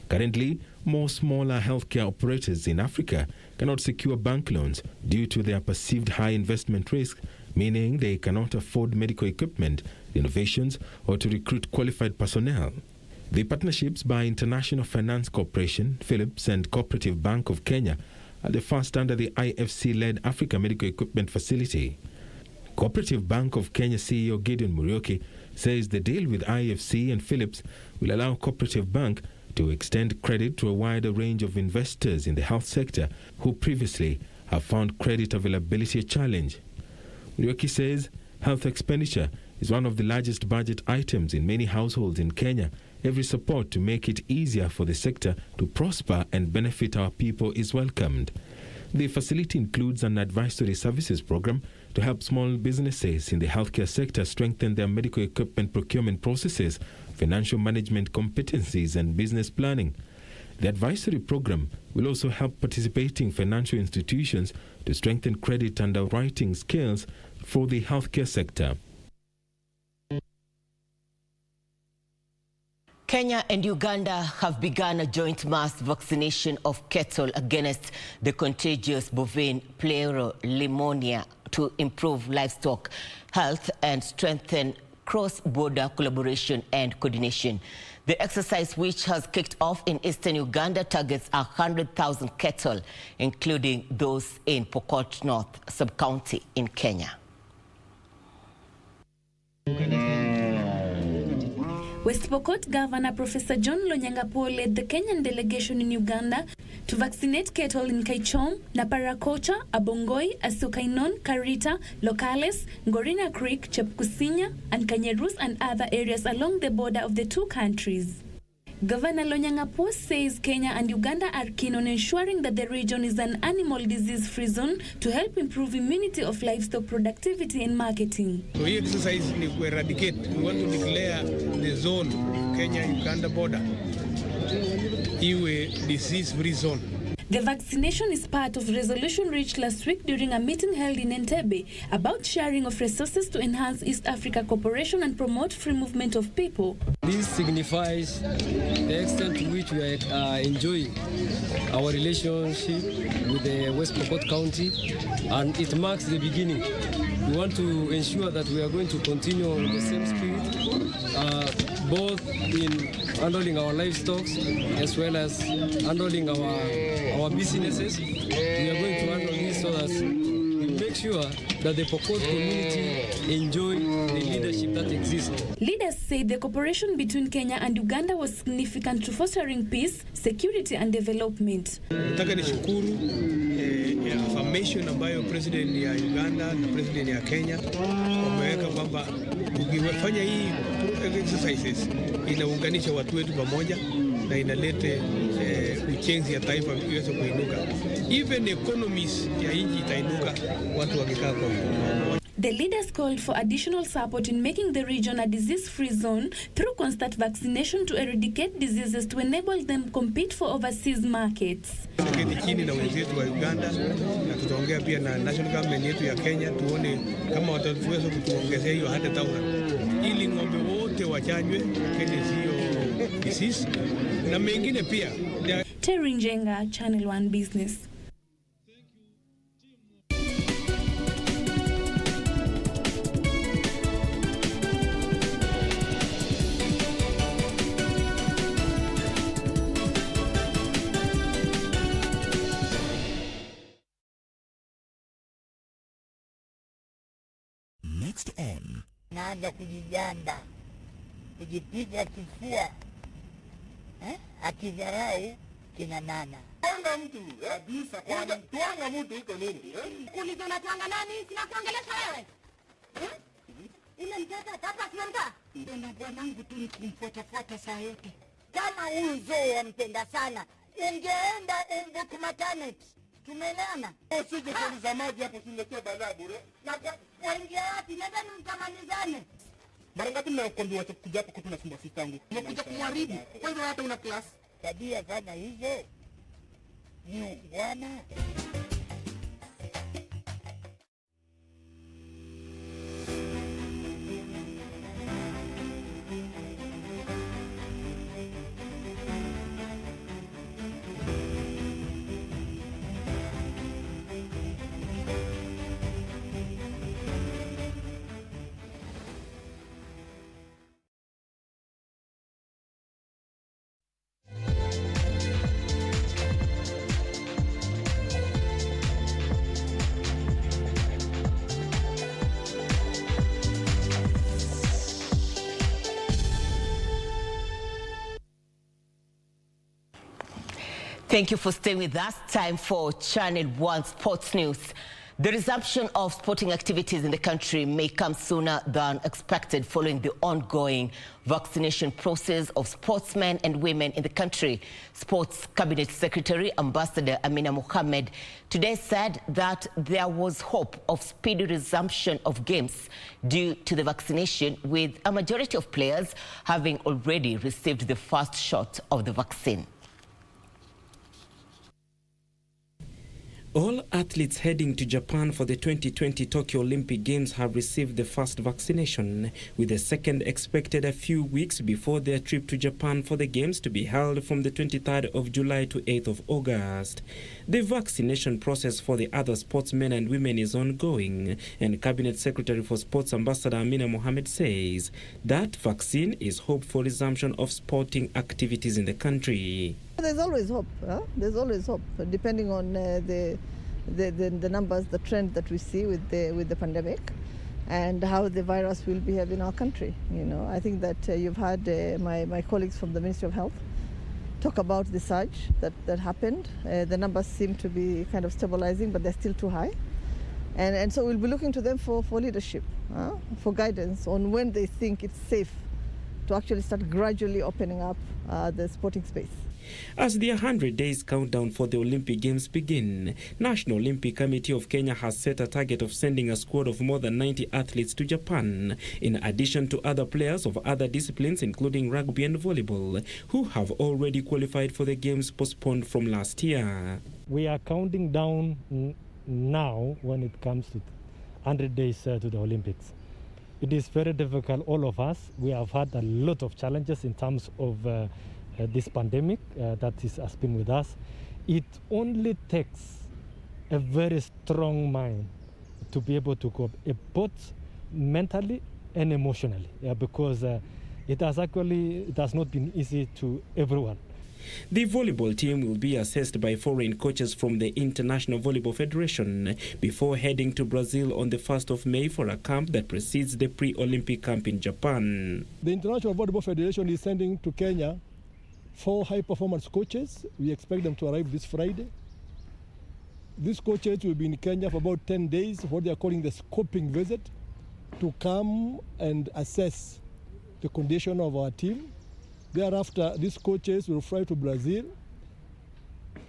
Currently, more smaller healthcare operators in Africa cannot secure bank loans due to their perceived high investment risk, meaning they cannot afford medical equipment, innovations, or to recruit qualified personnel. The partnerships by International Finance Corporation, Philips, and Cooperative Bank of Kenya are the first under the IFC-led Africa Medical Equipment Facility. Cooperative Bank of Kenya CEO Gideon Muriuki says the deal with IFC and Philips will allow Cooperative Bank to extend credit to a wider range of investors in the health sector who previously have found credit availability a challenge. Muriuki says health expenditure is one of the largest budget items in many households in Kenya. Every support to make it easier for the sector to prosper and benefit our people is welcomed. The facility includes an advisory services program to help small businesses in the healthcare sector strengthen their medical equipment procurement processes, financial management competencies, and business planning. The advisory program will also help participating financial institutions to strengthen credit underwriting skills for the healthcare sector. Kenya and Uganda have begun a joint mass vaccination of cattle against the contagious bovine pneumonia to improve livestock health and strengthen cross-border collaboration and coordination. The exercise, which has kicked off in eastern Uganda, targets 100,000 cattle, including those in Pokot North sub-county in Kenya. West Pokot Governor Professor John Lonyangapuo led the Kenyan delegation in Uganda to vaccinate cattle in Kaichom, Naparakocha, Abongoi, Asukainon, Karita, Locales, Ngorina Creek, Chepkusinya, and Kanyerus and other areas along the border of the two countries. Governor Lonyangapuo says Kenya and Uganda are keen on ensuring that the region is an animal disease-free zone to help improve immunity of livestock productivity and marketing. So this exercise is to eradicate. We want to declare the zone, Kenya-Uganda border, a disease-free zone. The vaccination is part of resolution reached last week during a meeting held in Entebbe about sharing of resources to enhance East Africa cooperation and promote free movement of people. This signifies the extent to which we are enjoying our relationship with the West Pokot County, and it marks the beginning. We want to ensure that we are going to continue with the same spirit, both in handling our livestock as well as handling our businesses. We are going to handle this so that we make sure that the Pokot community enjoy the leadership that exists. Leaders say the cooperation between Kenya and Uganda was significant to fostering peace, security and development. Nataka nishukuru affirmation ambayo president ya Uganda na president ya Kenya wameweka kwamba ukifanya hii exercises inaunganisha watu wetu pamoja na inalete uchenzi ya taifa iweze kuinuka. Even economies ya nchi itainuka watu wakikaa kwa pamoja. The leaders called for additional support in making the region a disease-free zone through constant vaccination to eradicate diseases to enable them compete for overseas markets. Tuketi chini na wenzetu wa Uganda na tutaongea pia na national government yetu ya Kenya tuone kama wataweza kutuongezea hiyo 100,000 ili ng'ombe wote wachanjwe kile sio disease na mengine pia. Terry Njenga, Channel 1 Business. Next on. Naanza kujijanda, kujipiga kifua, akidharau kina nana. Twanga mtu kabisa, kwanza twanga mtu iko nini? Kuuliza na twanga nani? Sina kuongelesha wewe. Ile mtoto hapa simamta. Ndio bwanangu tu ni kumfuatafuata saa yote. Kama huyu mzee ampenda sana, ungeenda kwa maternity. Tumelana. Usije kuuliza maji hapo tuletee balaa bure. Na waingia wapi? Nenda mtamalizane. Mara ngapi nakwambia kuja hapo kutuna simba sitangu. Unakuja kumharibu. Kwa hivyo hata una class. Tabia fanya hizo. Ni bwana. Thank you for staying with us. Time for Channel 1 Sports News. The resumption of sporting activities in the country may come sooner than expected following the ongoing vaccination process of sportsmen and women in the country. Sports Cabinet Secretary Ambassador Amina Mohammed today said that there was hope of speedy resumption of games due to the vaccination, with a majority of players having already received the first shot of the vaccine. All athletes heading to Japan for the 2020 Tokyo Olympic Games have received the first vaccination, with the second expected a few weeks before their trip to Japan for the Games to be held from the 23rd of July to 8th of August. The vaccination process for the other sportsmen and women is ongoing, and Cabinet Secretary for Sports Ambassador Amina Mohammed says that vaccine is hope for resumption of sporting activities in the country. There's always hope. There's always hope, depending on the numbers, the trend that we see with the pandemic, and how the virus will behave in our country. You know, I think that you've had my colleagues from the Ministry of Health talk about the surge that happened. The numbers seem to be kind of stabilizing, but they're still too high. And so we'll be looking to them for leadership, for guidance on when they think it's safe to actually start gradually opening up the sporting space. As the 100 days countdown for the Olympic Games begin, National Olympic Committee of Kenya has set a target of sending a squad of more than 90 athletes to Japan, in addition to other players of other disciplines including rugby and volleyball, who have already qualified for the Games postponed from last year. We are counting down now when it comes to 100 days to the Olympics. It is very difficult, all of us. We have had a lot of challenges in terms of this pandemic that has been with us. It only takes a very strong mind to be able to cope, both mentally and emotionally, because it has not been easy to everyone. The volleyball team will be assessed by foreign coaches from the International Volleyball Federation before heading to Brazil on the 1st of May for a camp that precedes the pre-Olympic camp in Japan. The International Volleyball Federation is sending to Kenya 4 high-performance coaches. We expect them to arrive this Friday. These coaches will be in Kenya for about 10 days, what they are calling the scoping visit, to come and assess the condition of our team. Thereafter, these coaches will fly to Brazil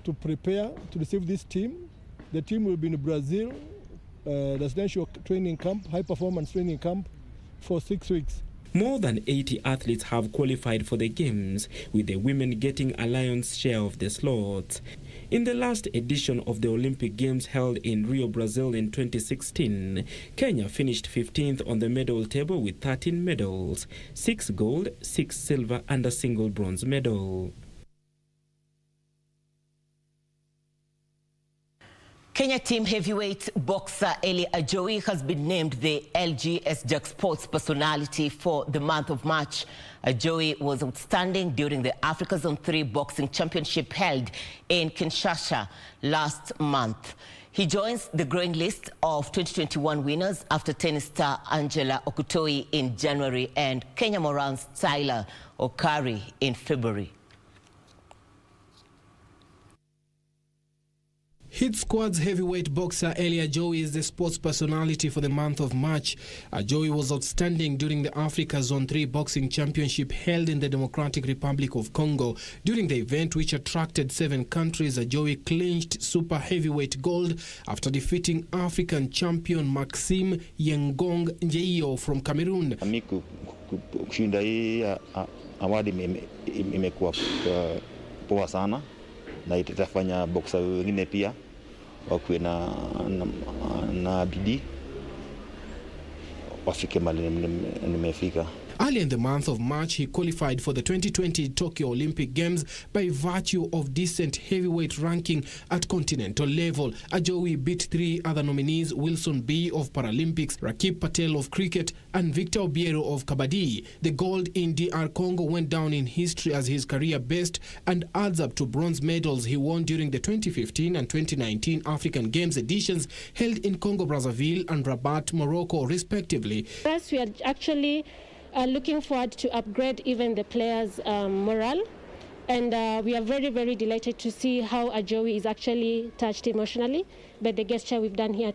to prepare to receive this team. The team will be in Brazil, residential training camp, high-performance training camp for 6 weeks. More than 80 athletes have qualified for the Games, with the women getting a lion's share of the slots. In the last edition of the Olympic Games held in Rio, Brazil in 2016, Kenya finished 15th on the medal table with 13 medals, 6 gold, 6 silver and a single bronze medal. Kenya team heavyweight boxer Eli Ajowi has been named the LGS Jack Sports Personality for the month of March. Ajowi was outstanding during the Africa Zone 3 Boxing Championship held in Kinshasa last month. He joins the growing list of 2021 winners after tennis star Angela Okutoi in January and Kenya Moran's Tyler Okari in February. Hit Squad's heavyweight boxer Eli Ajowi is the sports personality for the month of March. Ajowi was outstanding during the Africa Zone 3 Boxing Championship held in the Democratic Republic of Congo. During the event, which attracted 7 countries, Ajowi clinched super heavyweight gold after defeating African champion Maxime Yengong Njeio from Cameroon. Kushinda hii awadi imekuwa poa sana na itafanya boxer wengine pia wakuwe na bidii wafike mahali nimefika. Early in the month of March, he qualified for the 2020 Tokyo Olympic Games by virtue of decent heavyweight ranking at continental level. Ajowi beat 3 other nominees, Wilson B of Paralympics, Rakib Patel of cricket, and Victor Obiero of Kabaddi. The gold in DR Congo went down in history as his career best and adds up to bronze medals he won during the 2015 and 2019 African Games editions held in Congo-Brazzaville and Rabat, Morocco, respectively. First, we are actually looking forward to upgrade even the players' morale, and we are very, very delighted to see how Ajowi is actually touched emotionally by the gesture we've done here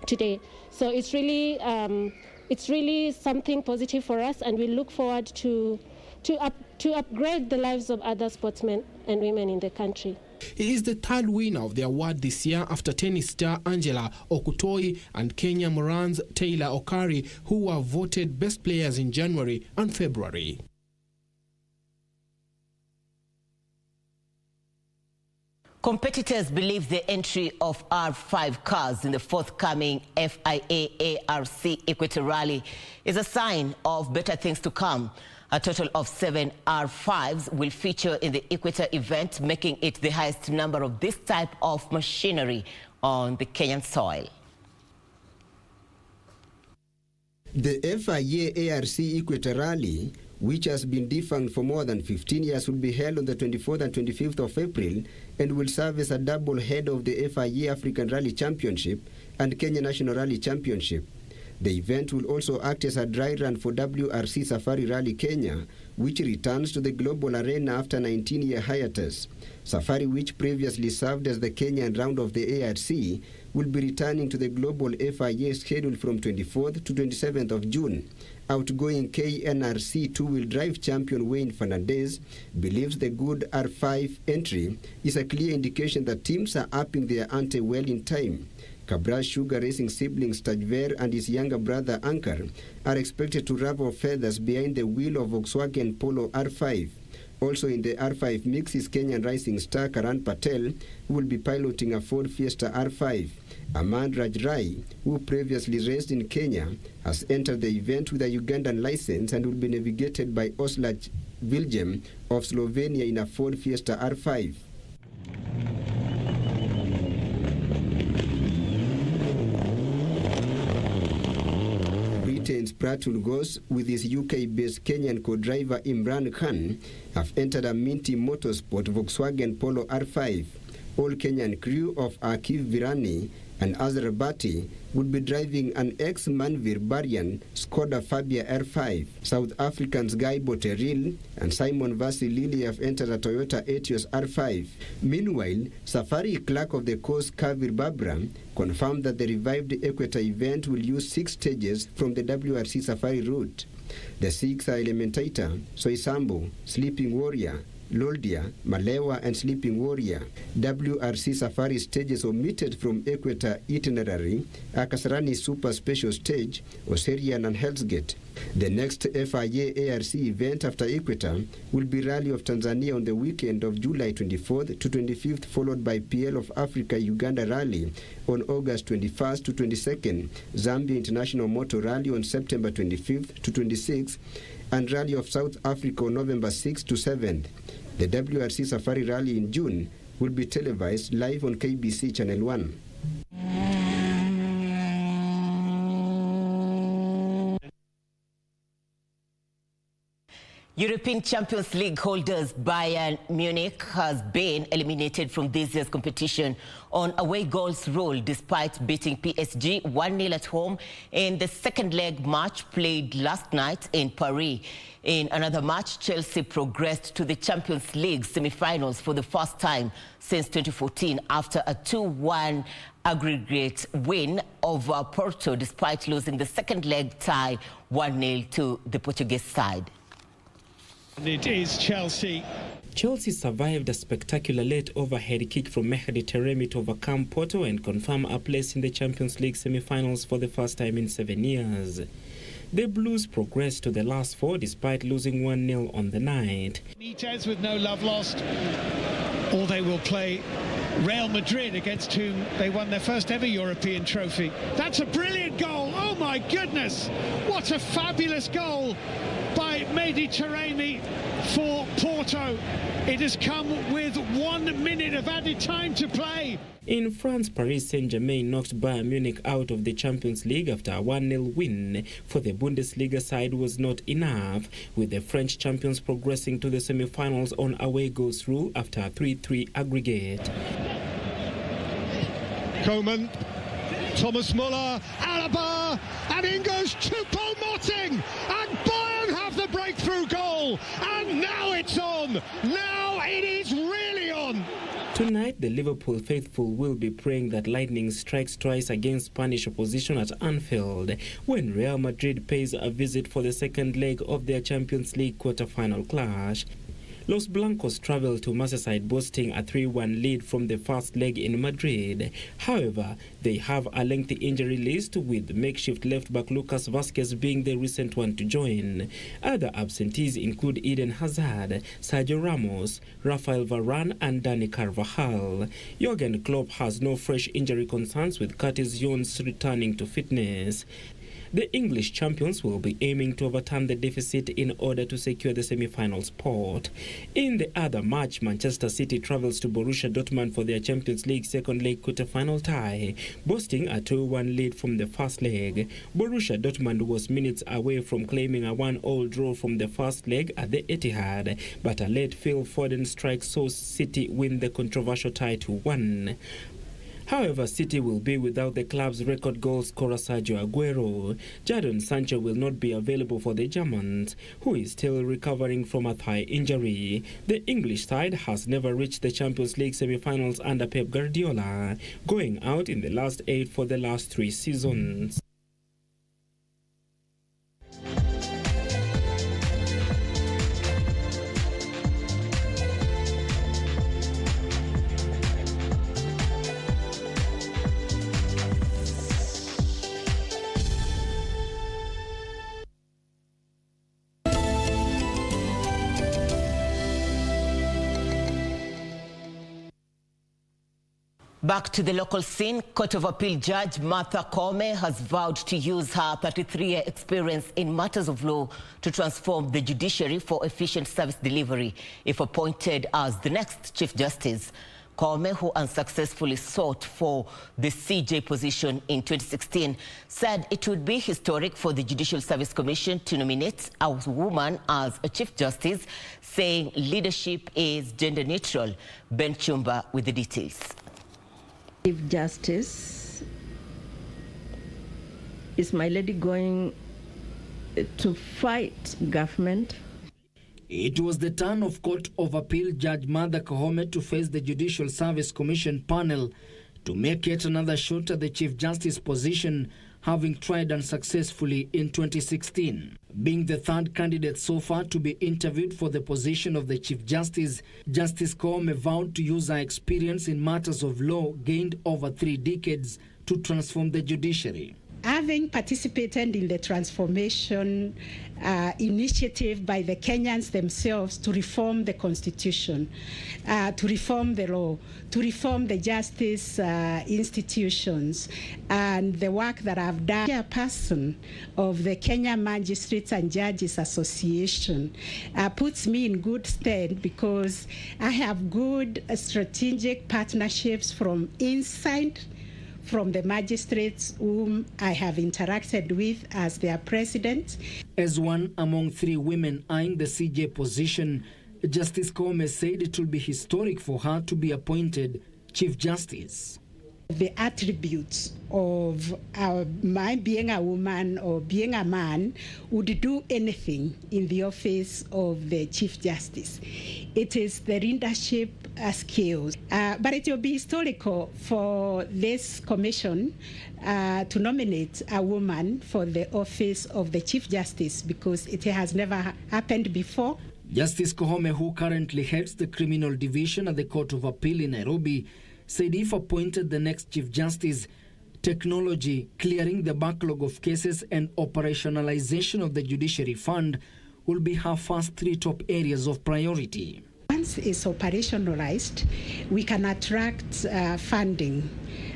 today. So it's really something positive for us, and we look forward to upgrade the lives of other sportsmen and women in the country. He is the 3rd winner of the award this year after tennis star Angela Okutoi and Kenya Moran's Taylor Okari, who were voted best players in January and February. Competitors believe the entry of R5 cars in the forthcoming FIA ARC Equator Rally is a sign of better things to come. A total of 7 R5s will feature in the Equator event, making it the highest number of this type of machinery on the Kenyan soil. The FIA ARC Equator Rally, which has been defunct for more than 15 years, will be held on the 24th and 25th of April and will serve as a double head of the FIA African Rally Championship and Kenya National Rally Championship. The event will also act as a dry run for WRC Safari Rally Kenya, which returns to the global arena after a 19-year hiatus. Safari, which previously served as the Kenyan round of the ARC, will be returning to the global FIA schedule from 24th to 27th of June. Outgoing KNRC two-wheel drive champion Wayne Fernandez believes the good R5 entry is a clear indication that teams are upping their ante well in time. Cabra's Sugar Racing siblings Tajver and his younger brother Ankar are expected to ruffle feathers behind the wheel of Volkswagen Polo R5. Also in the R5 mix is Kenyan rising star Karan Patel, who will be piloting a Ford Fiesta R5. Ahmad Rajrai, who previously raced in Kenya, has entered the event with a Ugandan license and will be navigated by Oslaj Viljem of Slovenia in a Ford Fiesta R5. Britain's Pratul Ghosh with his UK-based Kenyan co-driver Imran Khan have entered a Minty Motorsport Volkswagen Polo R5. All Kenyan crew of Akif Virani and Azra Bati would be driving an ex-Manvir Barian Skoda Fabia R5. South Africans Guy Boteril and Simon Vasilili have entered a Toyota Etios R5. Meanwhile, Safari clerk of the coast Kavir Babra confirmed that the revived Equator event will use 6 stages from the WRC Safari route. The 6 are Elementator, Soisambo, Sleeping Warrior, Loldia, Malewa and Sleeping Warrior. WRC Safari stages omitted from Equator itinerary are Kasarani Super Special Stage, Oserian and Hell's Gate. The next FIA ARC event after Equator will be Rally of Tanzania on the weekend of July 24th to 25th, followed by PL of Africa Uganda Rally on August 21st to 22nd, Zambia International Motor Rally on September 25th to 26th, and Rally of South Africa on November 6th to 7th. The WRC Safari Rally in June will be televised live on KBC Channel 1. European Champions League holders Bayern Munich has been eliminated from this year's competition on away goals rule despite beating PSG 1-0 at home in the second leg match played last night in Paris. In another match, Chelsea progressed to the Champions League semi-finals for the first time since 2014 after a 2-1 aggregate win over Porto despite losing the second leg tie 1-0 to the Portuguese side. It is Chelsea. Chelsea survived a spectacular late overhead kick from Mehdi Taremi to overcome Porto and confirm a place in the Champions League semi-finals for the first time in 7 years. The Blues progressed to the last 4 despite losing 1-0 on the night. Benitez with no love lost, or they will play Real Madrid, against whom they won their first ever European trophy. That's a brilliant goal. Oh my goodness, what a fabulous goal by Mehdi Taremi for Porto. It has come with 1 minute of added time to play. In France, Paris Saint-Germain knocked Bayern Munich out of the Champions League after a 1-0 win. For the Bundesliga side was not enough, with the French champions progressing to the semi-finals on away goals rule after a 3-3 aggregate. Coman, Thomas Muller, Alaba, and in goes Choupo-Moting, and Bayern have the breakthrough goal, and now it's on. Now it is really on. Tonight, the Liverpool faithful will be praying that lightning strikes twice against Spanish opposition at Anfield when Real Madrid pays a visit for the second leg of their Champions League quarter-final clash. Los Blancos traveled to Merseyside boasting a 3-1 lead from the first leg in Madrid. However, they have a lengthy injury list, with makeshift left-back Lucas Vázquez being the recent one to join. Other absentees include Eden Hazard, Sergio Ramos, Rafael Varane and Dani Carvajal. Jurgen Klopp has no fresh injury concerns, with Curtis Jones returning to fitness. The English champions will be aiming to overturn the deficit in order to secure the semi-final spot. In the other match, Manchester City travels to Borussia Dortmund for their Champions League second leg quarter-final tie, boasting a 2-1 lead from the first leg. Borussia Dortmund was minutes away from claiming a 1-1 draw from the first leg at the Etihad, but a late Phil Foden strike saw City win the controversial tie 2-1. However, City will be without the club's record goal scorer Sergio Aguero. Jadon Sancho will not be available for the Germans, who is still recovering from a thigh injury. The English side has never reached the Champions League semi-finals under Pep Guardiola, going out in the last 8 for the last 3 seasons. Back to the local scene, Court of Appeal Judge Martha Koome has vowed to use her 33-year experience in matters of law to transform the judiciary for efficient service delivery if appointed as the next Chief Justice. Koome, who unsuccessfully sought for the CJ position in 2016, said it would be historic for the Judicial Service Commission to nominate a woman as a Chief Justice, saying leadership is gender neutral. Ben Chumba with the details. Chief Justice, is my lady going to fight government? It was the turn of Court of Appeal Judge Martha Koome to face the Judicial Service Commission panel to make yet another shot at the Chief Justice position, having tried unsuccessfully in 2016. Being the third candidate so far to be interviewed for the position of the Chief Justice, Justice Koome vowed to use her experience in matters of law gained over 3 decades to transform the judiciary. Having participated in the transformation initiative by the Kenyans themselves to reform the constitution, to reform the law, to reform the justice institutions, and the work that I've done, chairperson of the Kenya Magistrates and Judges Association, puts me in good stead because I have good strategic partnerships from inside, from the magistrates whom I have interacted with as their president. As one among 3 women eyeing the CJ position, Justice Koome said it will be historic for her to be appointed Chief Justice. The attributes of my being a woman or being a man would do anything in the office of the Chief Justice. It is the leadership skills. But it will be historical for this commission to nominate a woman for the office of the Chief Justice because it has never happened before. Justice Koome, who currently heads the Criminal Division at the Court of Appeal in Nairobi, said if appointed the next Chief Justice, technology, clearing the backlog of cases and operationalization of the Judiciary Fund will be her first 3 top areas of priority. Once it's operationalized, we can attract funding.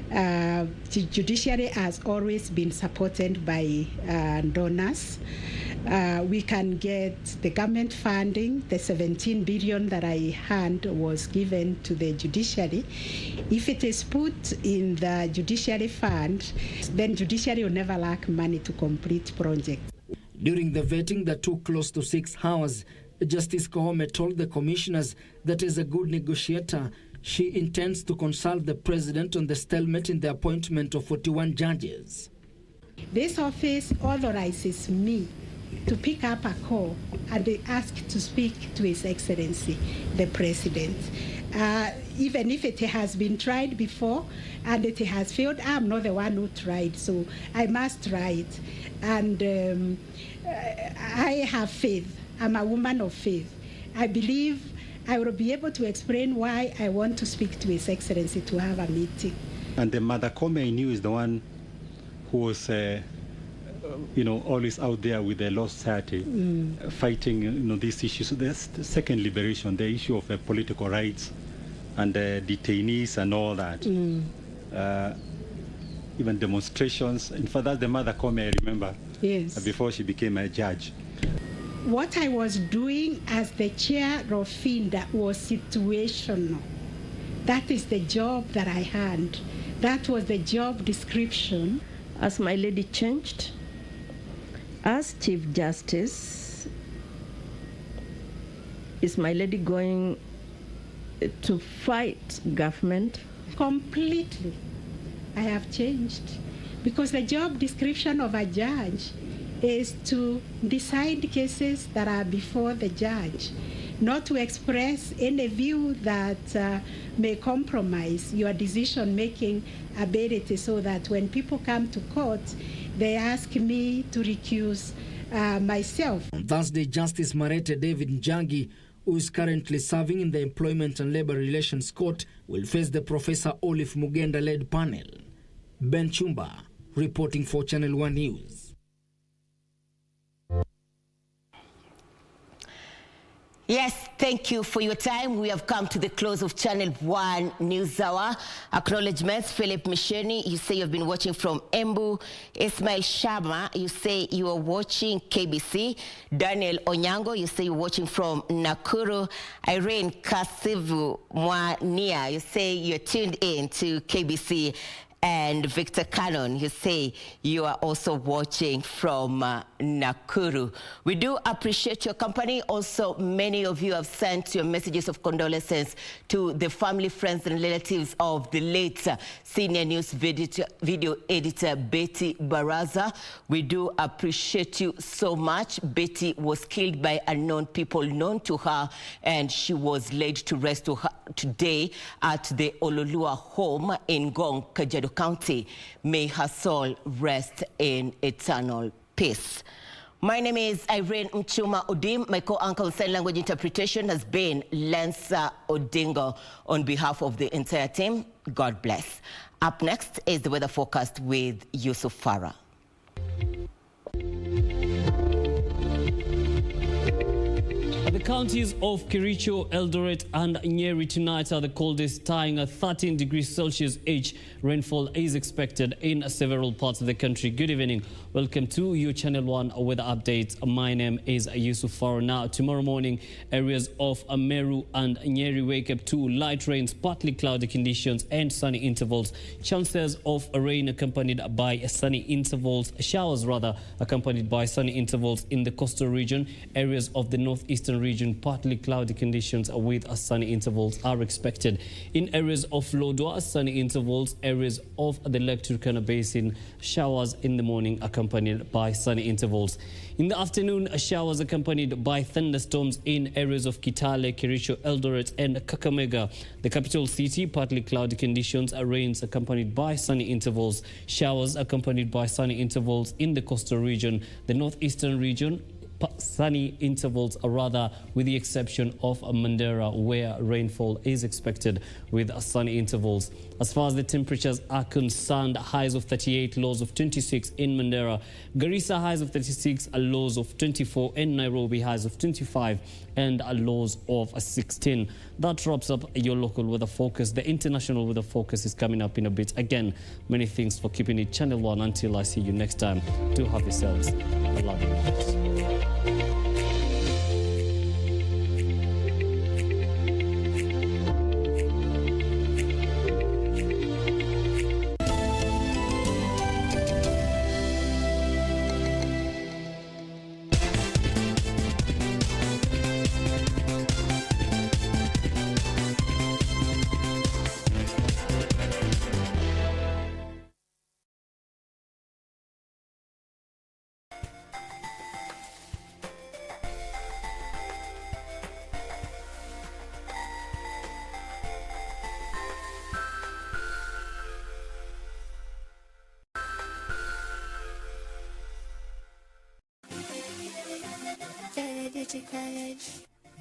The judiciary has always been supported by donors. We can get the government funding. The 17 billion that I heard was given to the judiciary. If it is put in the judiciary fund, then judiciary will never lack money to complete projects. During the vetting that took close to 6 hours, Justice Koome told the commissioners that as a good negotiator, she intends to consult the president on the stalemate in the appointment of 41 judges. This office authorizes me to pick up a call and ask to speak to His Excellency, the President. Even if it has been tried before and it has failed, I'm not the one who tried, so I must try it. And I have faith. I'm a woman of faith. I believe I will be able to explain why I want to speak to His Excellency to have a meeting. And the Mother Koome I knew is the one who was, always out there with the Law Society, fighting, these issues. The second liberation, the issue of political rights and detainees and all that. Even demonstrations. In fact, that's the Mother Koome I remember. Yes. Before she became a judge. What I was doing as the chair of FINDA was situational. That is the job that I had. That was the job description. As my lady changed, as Chief Justice, is my lady going to fight government? Completely. I have changed. Because the job description of a judge is to decide cases that are before the judge, not to express any view that may compromise your decision-making ability, so that when people come to court, they ask me to recuse myself. On Thursday, Justice Marete David Njangi, who is currently serving in the Employment and Labor Relations Court, will face the Professor Olive Mugenda-led panel. Ben Chumba, reporting for Channel 1 News. Yes, thank you for your time. We have come to the close of Channel 1 News Hour. Acknowledgements, Philip Misheni, you say you've been watching from Embu. Ismail Shama, you say you are watching KBC. Daniel Onyango, you say you're watching from Nakuru. Irene Kasivu Mwania, you say you're tuned in to KBC. And Victor Cannon, you say you are also watching from Nakuru. We do appreciate your company. Also, many of you have sent your messages of condolences to the family, friends, and relatives of the late senior news video editor, Betty Barasa. We do appreciate you so much. Betty was killed by unknown people known to her, and she was laid to rest today at the Ololua home in Gong, Kajiado County. May her soul rest in eternal peace. My name is Irene Muchuma. My co-anchor in sign language interpretation has been Lansa Odingo. On behalf of the entire team, God bless. Up next is the weather forecast with Yusuf Farah. The counties of Kericho, Eldoret and Nyeri tonight are the coldest, tying at 13 degrees Celsius each. Rainfall is expected in several parts of the country. Good evening. Welcome to your Channel 1 weather update. My name is Yusuf Farah. Now, tomorrow morning, areas of Meru and Nyeri wake up to light rains, partly cloudy conditions and sunny intervals. Chances of rain accompanied by sunny intervals, showers rather, accompanied by sunny intervals in the coastal region. Areas of the northeastern region, partly cloudy conditions with sunny intervals are expected. In areas of Lodwar, sunny intervals. Areas of the Lake Turkana Basin, showers in the morning accompanied by sunny intervals. In the afternoon, showers accompanied by thunderstorms in areas of Kitale, Kericho, Eldoret and Kakamega. The capital city, partly cloudy conditions, rains accompanied by sunny intervals. Showers accompanied by sunny intervals in the coastal region. The northeastern region, sunny intervals, rather, with the exception of Mandera, where rainfall is expected with sunny intervals. As far as the temperatures are concerned, highs of 38, lows of 26 in Mandera. Garissa, highs of 36, lows of 24, and Nairobi, highs of 25 and lows of 16. That wraps up your local weather focus. The international weather focus is coming up in a bit. Again, many thanks for keeping it Channel 1. Until I see you next time, do have yourselves a lovely night.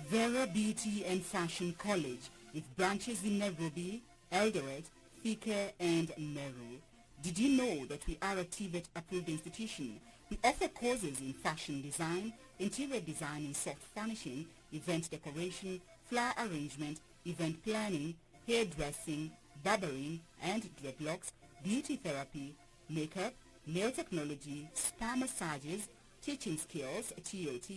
Vera Beauty and Fashion College, with branches in Nairobi, Eldoret, Thika and Meru. Did you know that we are a TVET-approved institution? We offer courses in fashion design, interior design and soft furnishing, event decoration, flower arrangement, event planning, hairdressing, barbering and dreadlocks, beauty therapy, makeup, nail technology, spa massages, teaching skills, TOT,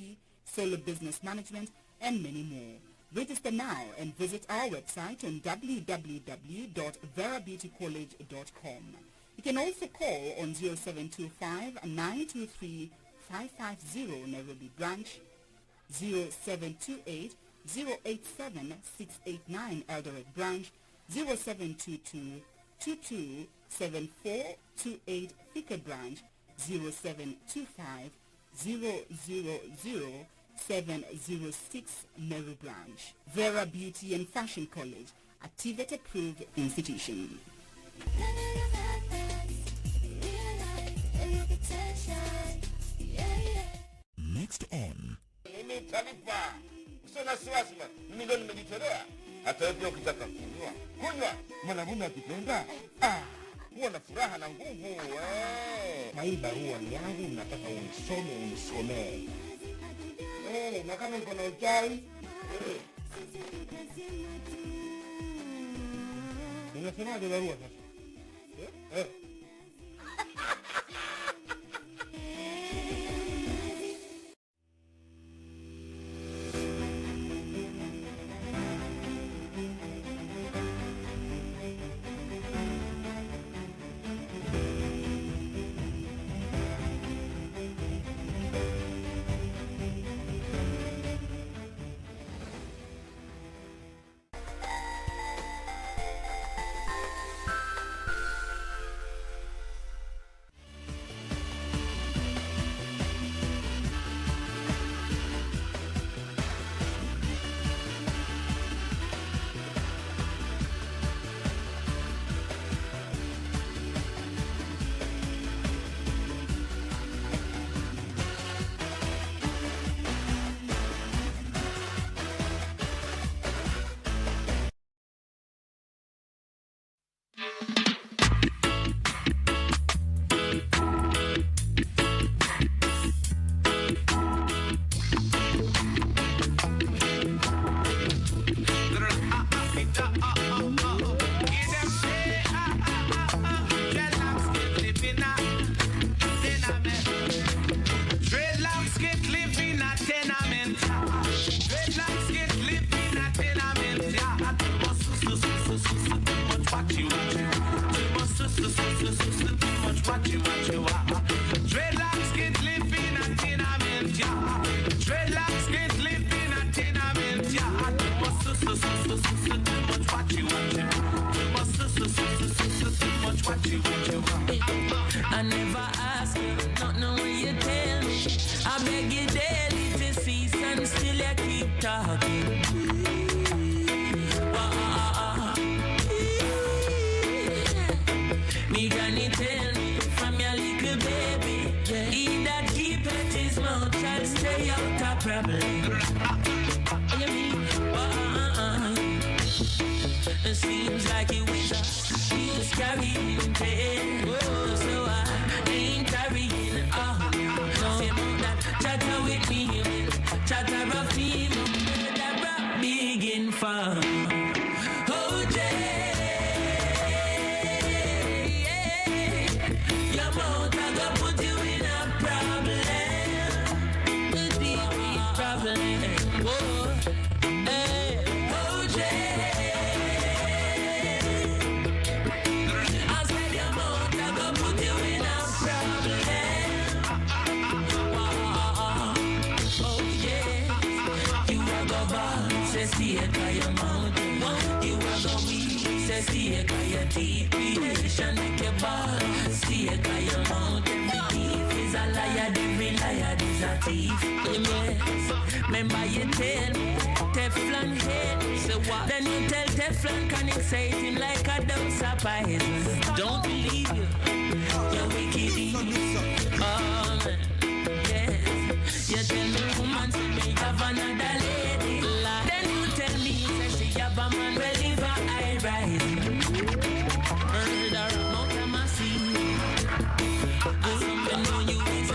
solo business management, and many more. Register now and visit our website on www.verabeautycollege.com. You can also call on 0725-923-550 Nairobi branch, 0728-087-689 Eldoret branch, 0722-227428 Thika branch, 0725-000-706 Meru branch. Vera Beauty and Fashion College, a TVET-approved institution. Next on. Mimi talipa. Usona siwasi man. Mimi ndo nimejitolea. Hata hivyo ukitaka kunywa. Kunywa. Mwanamume akipenda. Huwa na furaha na nguvu. Na hii barua yangu nataka unisome unisomee. Na kama niko na uchawi, Unasemaje barua sasa? I never ask you, not know what you tell me. I beg you daily to cease and still you keep talking. Me granny tell me from your little baby, he that keep at his mouth shall stay out of problem. You mean? It seems like you wish he was carrying pain. So I ain't carrying on. No, that chatter with me, chatter of me, that rap begin fun. Oh, Jay, your mouth I go put you in a problem, a deep problem. Whoa, hey, oh, Jay. See it by your mouth, you are going weak. Say see it by your teeth, creation make your ball. See it by your mouth, every thief is a liar, every liar is a thief. Yes, remember you tell me, Teflon hate. So what? Then you tell Teflon can excite him like a dose of poison. Don't believe you, you're wicked. Oh man, yes, you tell me woman to me have another lady. Tell me, say she have a man, well, if I rise. Murder, mount of my sea. Something know you is a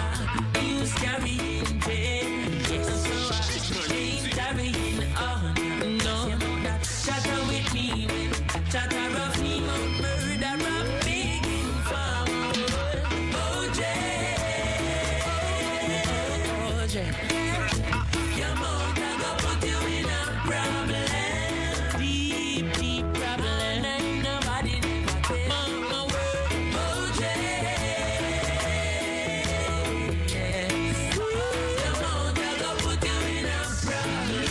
news carrying pain. Yes, so I ain't carrying on. No, chatter with me, chatter of me, murder of big farm. Oh, Jay. Oh, Jay. Your mouth, I go put you in a problem, deep, deep problem. Ain't nobody never tell my word. Oh, Jay, yes. Your mouth, I go put you in a problem,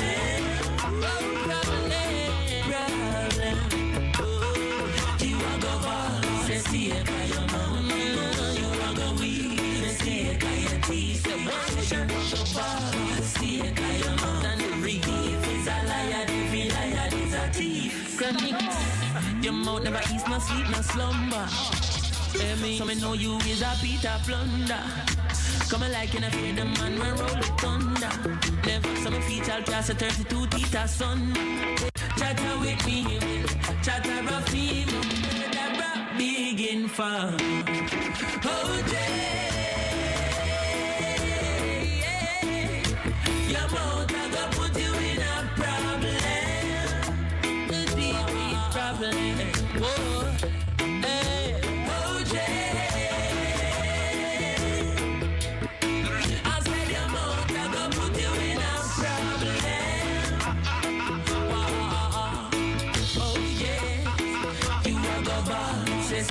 problem. Oh, you are go ball, say see it by your mouth. You are go weak, say it by your teeth. Say what you go ball, see it by your mouth. And the thief is a liar, every liar is a thief. Chronic, your mouth never eats, no sleep, no slumber. So me know you is a Peter plunder. Come like in a fear the man when roll the thunder. Never saw me feature class a 32 teeth son. Chatter with me, chatter of me, that rap begin fun. Oh, Jay. Your mouth I go put you in a problem.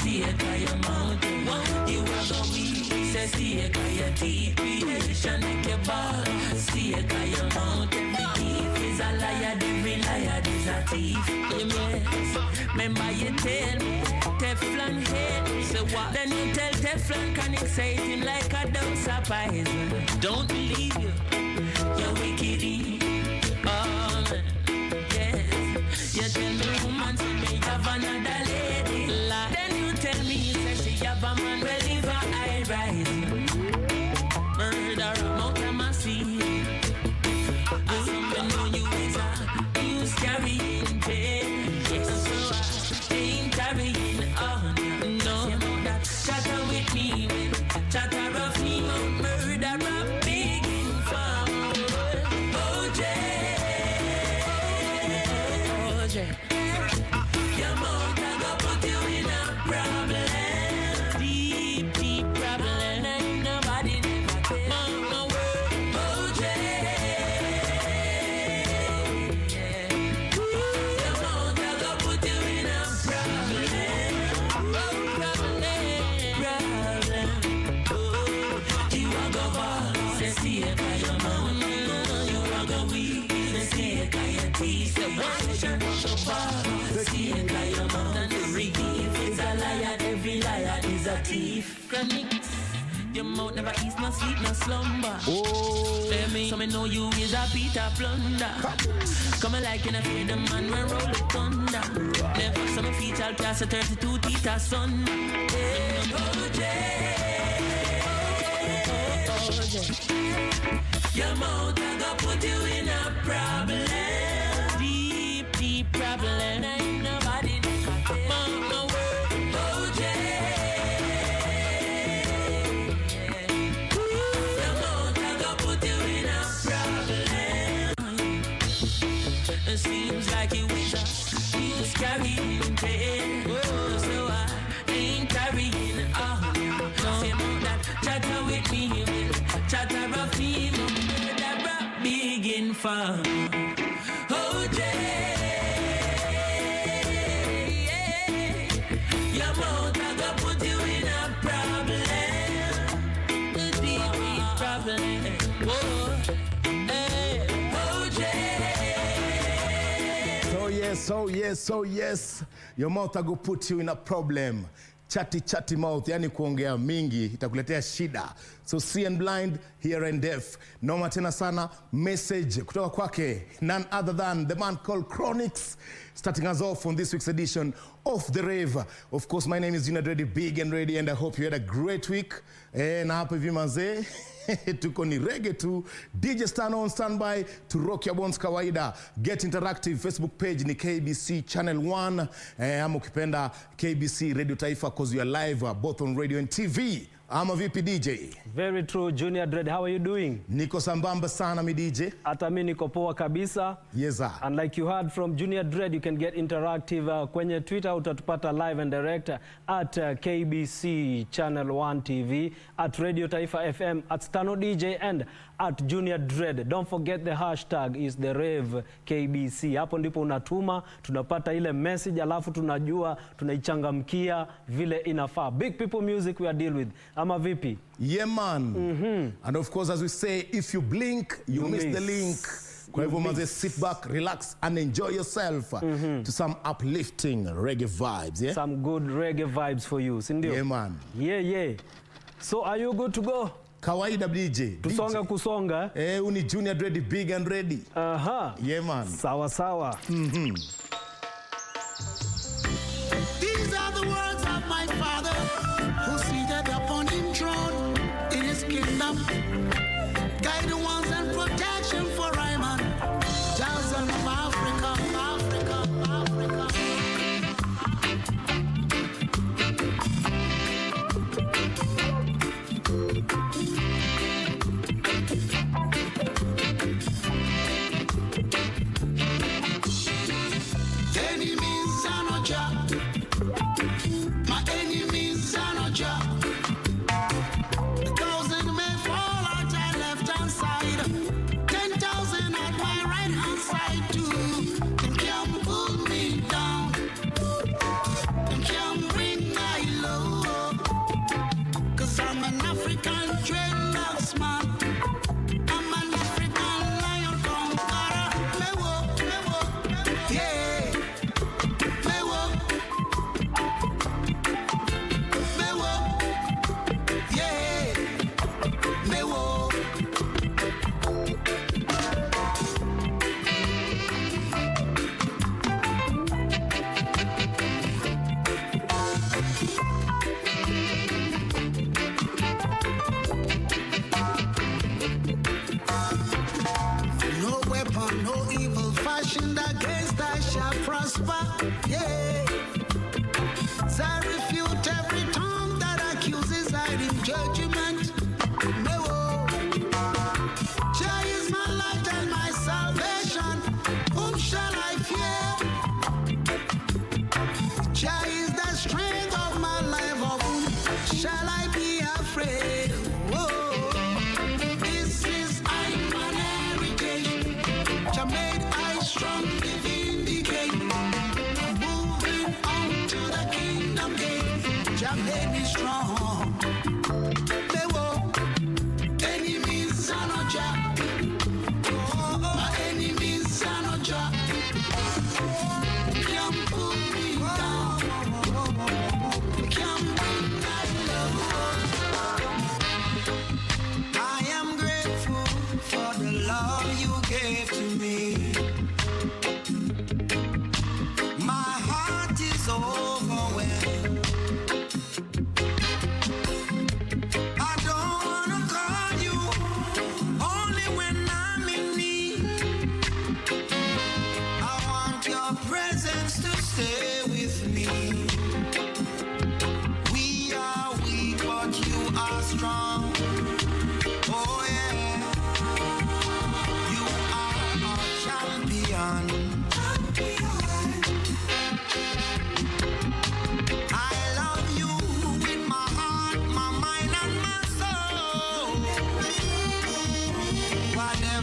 see a kaya mountain. You are the weak, say see a kaya TP. Shaneke ball, see a kaya mountain. The thief is a liar, every liar is a thief. Yes, remember you tell me, Teflon hate. Say what? Then you tell Teflon can excite him like a dose of poison. Don't believe you, you're wicked. Oh man, yes. You tell me woman see me have another lady. Then you tell me say she have a man well leave her eye rise. Murder amount of my seed. I know you is a news carrying pain. Yes, so I ain't carrying on. No, chatter with me, chatter of me, murder of big farm. OJ, your mouth I go put you in a problem, deep, deep problem. Nobody never tell my word, OJ. Your mouth I go put you in a problem, problem. Oh, you are go ball, say see it by your mouth. You are go weak, say see it by your teeth. Say watch your ball, see it by your mouth. And every thief is a liar, every liar is a thief. Chronics, your mouth never eats, no sleep, no slumber. Oh, so me know you is a Peter plunder. Come like in a fear the man when roll the thunder. Never saw me feet all class a 32 Tita son. Your mouth I go put you in a problem, deep, deep problem. Ain't nobody never tell my word, OJ. Your mouth I go put you in a problem. It seems like you wish you was carrying pain, so I ain't carrying on. Say more that chatter with me, chatter of me, that big in farm. OJ, your mouth I go put you in a problem, a deep, deep problem. Whoa, hey, OJ. So yes, your mouth I go put you in a problem. Chatty mouth, yani kuongea mingi itakuletea shida. So see and blind, hear and deaf. Noma tena sana, message kutoka kwake, none other than the man called Chronics, starting us off on this week's edition of The Rave. Of course, my name is Junior Ready, big and ready, and I hope you had a great week. Na hapa hivi manze, tuko ni reggae tu. DJ stand on standby to rock your bones kawaida. Get interactive. Facebook page ni KBC Channel 1. Ama ukipenda KBC Radio Taifa, cause we are live both on radio and TV. Ama vipi DJ? Very true, Junior Dread. How are you doing? Niko sambamba sana mi DJ. Hata mimi niko poa kabisa. Yes sir. And like you heard from Junior Dread, you can get interactive kwenye Twitter, utatupata live and direct at KBC Channel 1 TV, at Radio Taifa FM, at Stano DJ, and at Junior Dread. Don't forget the hashtag is the Rave KBC. Hapo ndipo unatuma, tunapata ile message, alafu tunajua, tunaichangamkia vile inafaa. Big people music we are deal with. Ama vipi? Yeah man. And of course, as we say, if you blink, you miss the link. Kwa hivyo manze, sit back, relax and enjoy yourself to some uplifting reggae vibes, yeah? Some good reggae vibes for you, sindio? Yeah man. Yeah. So are you good to go? Kawaida DJ. Tusonga kusonga. Uni Junior Ready, big and ready. Aha. Yeah man. Sawa. These are the words of my father, who seated upon his throne in his kingdom. Guidance and protection for Ryman, Johnson of Africa. Enemies are no job. My enemies are no job. 1,000 may fall at our left hand side.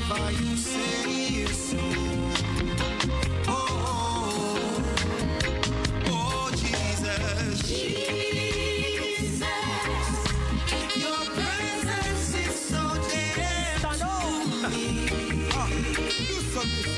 whatever you say is so. Oh, Jesus. Jesus, your presence is so dear to me. Do something.